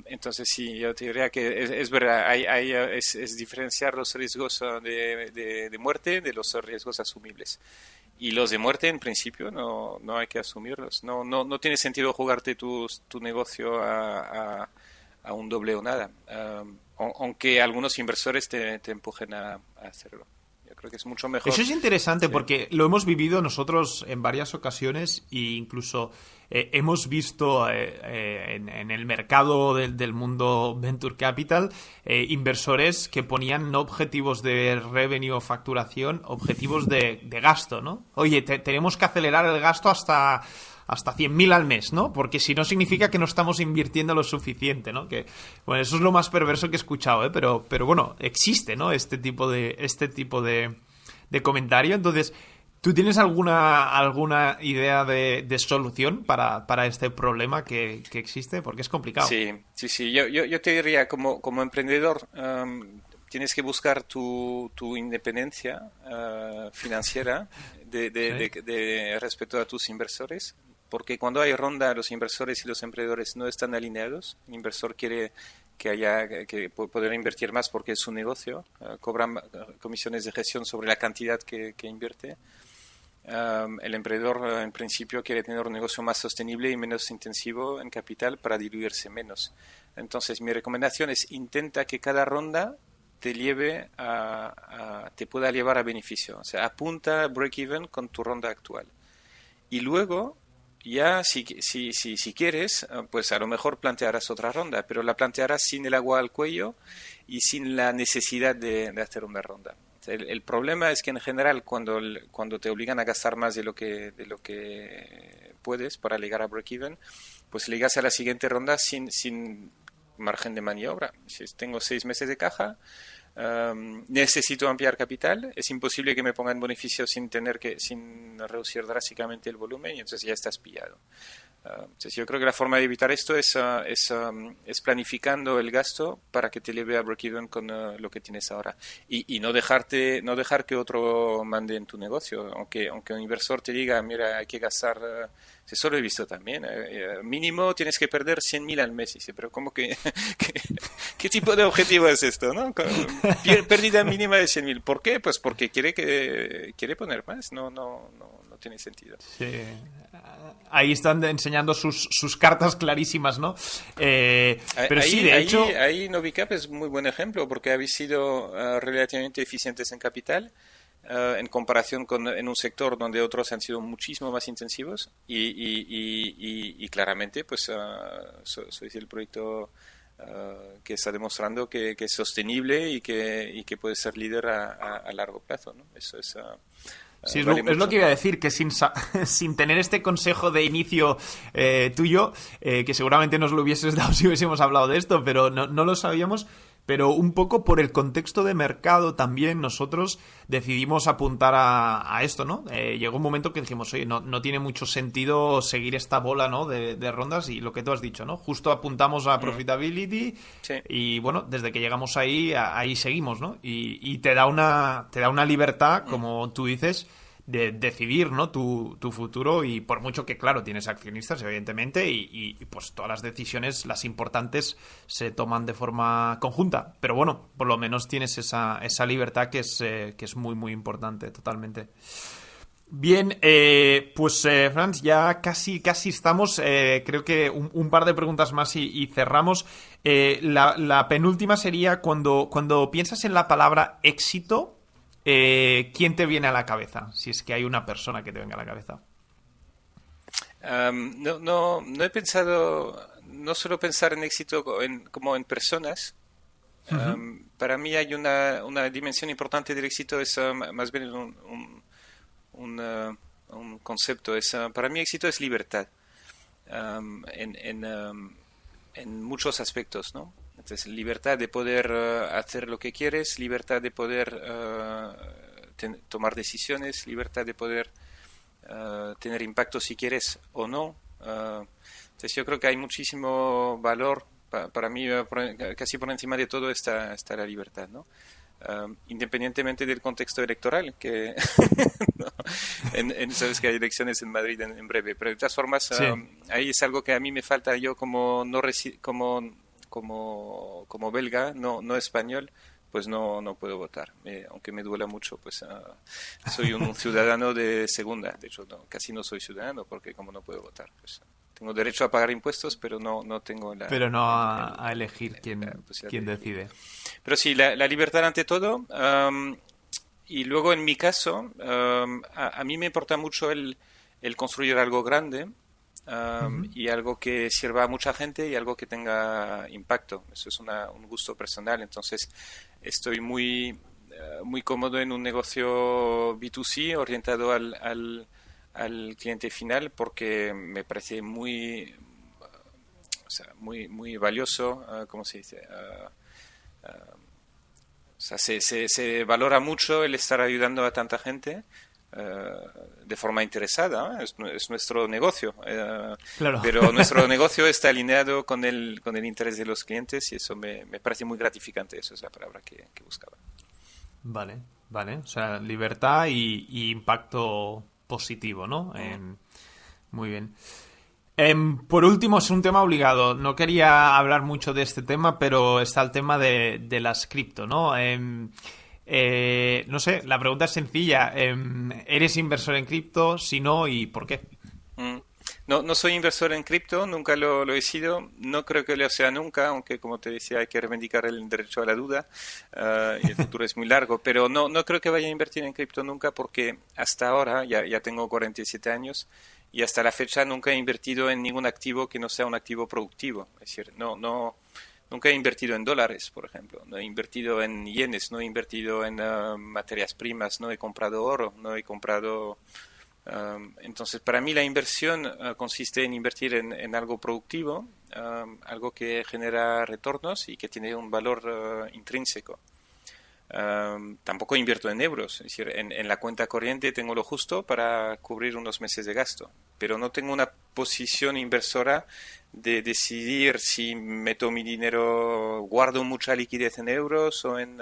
Entonces sí, yo te diría que es verdad, es diferenciar los riesgos de muerte de los riesgos asumibles. Y los de muerte, en principio, no hay que asumirlos. No tiene sentido jugarte tu negocio a un doble o nada, aunque algunos inversores te empujen a hacerlo. Yo creo que es mucho mejor. Eso es interesante Sí. porque lo hemos vivido nosotros en varias ocasiones e incluso hemos visto en el mercado del mundo Venture Capital inversores que ponían no objetivos de revenue o facturación, objetivos de gasto, ¿no? Oye, tenemos que acelerar el gasto hasta 100.000 al mes, ¿no? Porque si no significa que no estamos invirtiendo lo suficiente, ¿no? Que, bueno, eso es lo más perverso que he escuchado, ¿eh? Pero bueno, existe, ¿no? Este tipo de comentario. Entonces, ¿tú tienes alguna idea de solución para este problema que existe? Porque es complicado. Sí. Yo te diría, como emprendedor, tienes que buscar tu independencia financiera de respecto a tus inversores. Porque cuando hay ronda, los inversores y los emprendedores no están alineados. El inversor quiere que poder invertir más porque es su negocio. Cobran comisiones de gestión sobre la cantidad que invierte. El emprendedor, en principio, quiere tener un negocio más sostenible y menos intensivo en capital para diluirse menos. Entonces, mi recomendación es intenta que cada ronda te pueda llevar a beneficio. O sea, apunta break-even con tu ronda actual. Y luego ya si quieres, pues a lo mejor plantearás otra ronda, pero la plantearás sin el agua al cuello y sin la necesidad de hacer una ronda. El problema es que en general cuando te obligan a gastar más de lo que puedes para llegar a break-even, pues llegas a la siguiente ronda sin margen de maniobra. Si tengo 6 meses de caja, necesito ampliar capital, es imposible que me pongan beneficios sin reducir drásticamente el volumen y entonces ya estás pillado. Entonces yo creo que la forma de evitar esto es planificando el gasto para que te lleve a break-even con lo que tienes ahora y no dejar que otro mande en tu negocio, aunque un inversor te diga mira hay que gastar, eso lo he visto también, mínimo tienes que perder 100.000 al mes, y dice, pero ¿cómo que qué tipo de objetivo es esto, ¿no? Pérdida mínima de 100.000, ¿por qué? Pues porque quiere poner más, no tiene sentido. Sí. Ahí están enseñando sus cartas clarísimas, ¿no? Pero ahí, sí, de hecho... Ahí Novicap es muy buen ejemplo porque habéis sido relativamente eficientes en capital en comparación en un sector donde otros han sido muchísimo más intensivos y claramente pues sois el proyecto que está demostrando que es sostenible y que puede ser líder a largo plazo, ¿no? Eso es... Sí, es lo que iba a decir, que sin tener este consejo de inicio tuyo, que seguramente nos lo hubieses dado si hubiésemos hablado de esto, pero no lo sabíamos, pero un poco por el contexto de mercado también nosotros decidimos apuntar a esto, ¿no? Llegó un momento que dijimos, oye, no tiene mucho sentido seguir esta bola, ¿no? de rondas y lo que tú has dicho, ¿no? Justo apuntamos a profitability sí. Y bueno, desde que llegamos ahí seguimos, ¿no? Y te da una libertad, como tú dices, de decidir, ¿no? tu futuro y por mucho que, claro, tienes accionistas, evidentemente, y pues todas las decisiones, las importantes, se toman de forma conjunta. Pero bueno, por lo menos tienes esa libertad que es muy, muy importante, totalmente. Bien, pues Franz, ya casi estamos. Creo que un par de preguntas más y cerramos. La penúltima sería cuando piensas en la palabra éxito, ¿quién te viene a la cabeza? Si es que hay una persona que te venga a la cabeza. No he pensado, no suelo pensar en éxito como en personas. Para mí hay una dimensión importante del éxito, es más bien un concepto. Para mí éxito es libertad en muchos aspectos, ¿no? Entonces, libertad de poder hacer lo que quieres, libertad de poder tomar decisiones, libertad de poder tener impacto si quieres o no. Entonces, yo creo que hay muchísimo valor. Para mí, casi por encima de todo está la libertad, ¿no? Independientemente del contexto electoral, que no, sabes que hay elecciones en Madrid en breve, pero de todas formas, sí. Ahí es algo que a mí me falta. Yo como belga, no español, pues no puedo votar, aunque me duela mucho, pues soy un ciudadano de segunda. De hecho, casi no soy ciudadano, porque como no puedo votar, pues tengo derecho a pagar impuestos, pero no tengo la... Pero no a elegir quién decide. Pero sí, la libertad ante todo. Y luego, en mi caso, a mí me importa mucho el construir algo grande y algo que sirva a mucha gente y algo que tenga impacto. Eso es un gusto personal. Entonces, estoy muy cómodo en un negocio B2C orientado al cliente final, porque me parece muy valioso, ¿cómo se dice? O sea, se valora mucho el estar ayudando a tanta gente de forma interesada, ¿eh? Es nuestro negocio, claro. Pero nuestro negocio está alineado con el interés de los clientes, y eso me parece muy gratificante. Eso es la palabra que buscaba. Vale, o sea, libertad y impacto positivo, ¿no? Muy bien. Por último, es un tema obligado. No quería hablar mucho de este tema, pero está el tema de las cripto, ¿no? No sé, la pregunta es sencilla. ¿Eres inversor en cripto? Si no, ¿y por qué? No soy inversor en cripto, nunca lo he sido. No creo que lo sea nunca, aunque, como te decía, hay que reivindicar el derecho a la duda, y el futuro es muy largo. Pero no creo que vaya a invertir en cripto nunca, porque hasta ahora, ya tengo 47 años, y hasta la fecha nunca he invertido en ningún activo que no sea un activo productivo. Es decir, nunca he invertido en dólares, por ejemplo. No he invertido en yenes, no he invertido en materias primas, no he comprado oro, no he comprado... entonces, para mí la inversión consiste en invertir en algo productivo, algo que genera retornos y que tiene un valor intrínseco. Tampoco invierto en euros, es decir, en la cuenta corriente tengo lo justo para cubrir unos meses de gasto, pero no tengo una posición inversora de decidir si meto mi dinero, guardo mucha liquidez en euros o en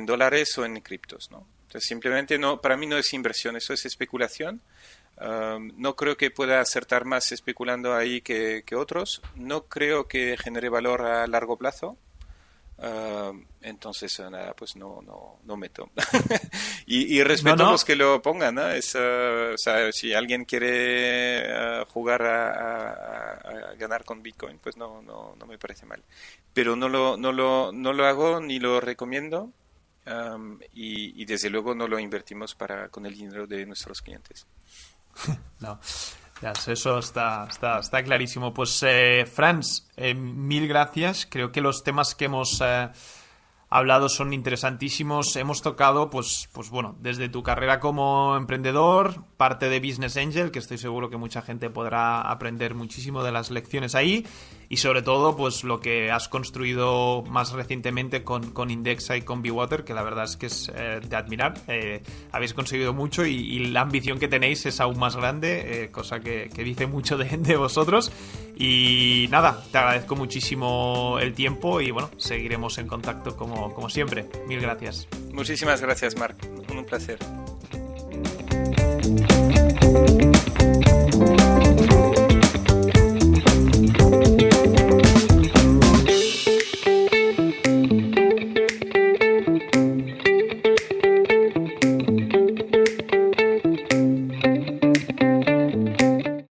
dólares o en criptos, ¿no? Entonces, simplemente para mí no es inversión, eso es especulación. No creo que pueda acertar más especulando ahí que otros. No creo que genere valor a largo plazo. Entonces, nada, pues no meto. y respeto a los que lo pongan, ¿no? O sea, si alguien quiere jugar a ganar con Bitcoin, pues no me parece mal. Pero no lo hago ni lo recomiendo. Y desde luego no lo invertimos con el dinero de nuestros clientes. No, ya, eso está clarísimo. Pues Franz, mil gracias. Creo que los temas que hemos hablado son interesantísimos. Hemos tocado, pues bueno, desde tu carrera como emprendedor, parte de Business Angel, que estoy seguro que mucha gente podrá aprender muchísimo de las lecciones ahí, y sobre todo, pues lo que has construido más recientemente con Indexa y con Bewater, que la verdad es que es de admirar. Habéis conseguido mucho y la ambición que tenéis es aún más grande, cosa que dice mucho de vosotros. Y nada, te agradezco muchísimo el tiempo y bueno, seguiremos en contacto como siempre. Mil gracias. Muchísimas gracias, Marc. Un placer.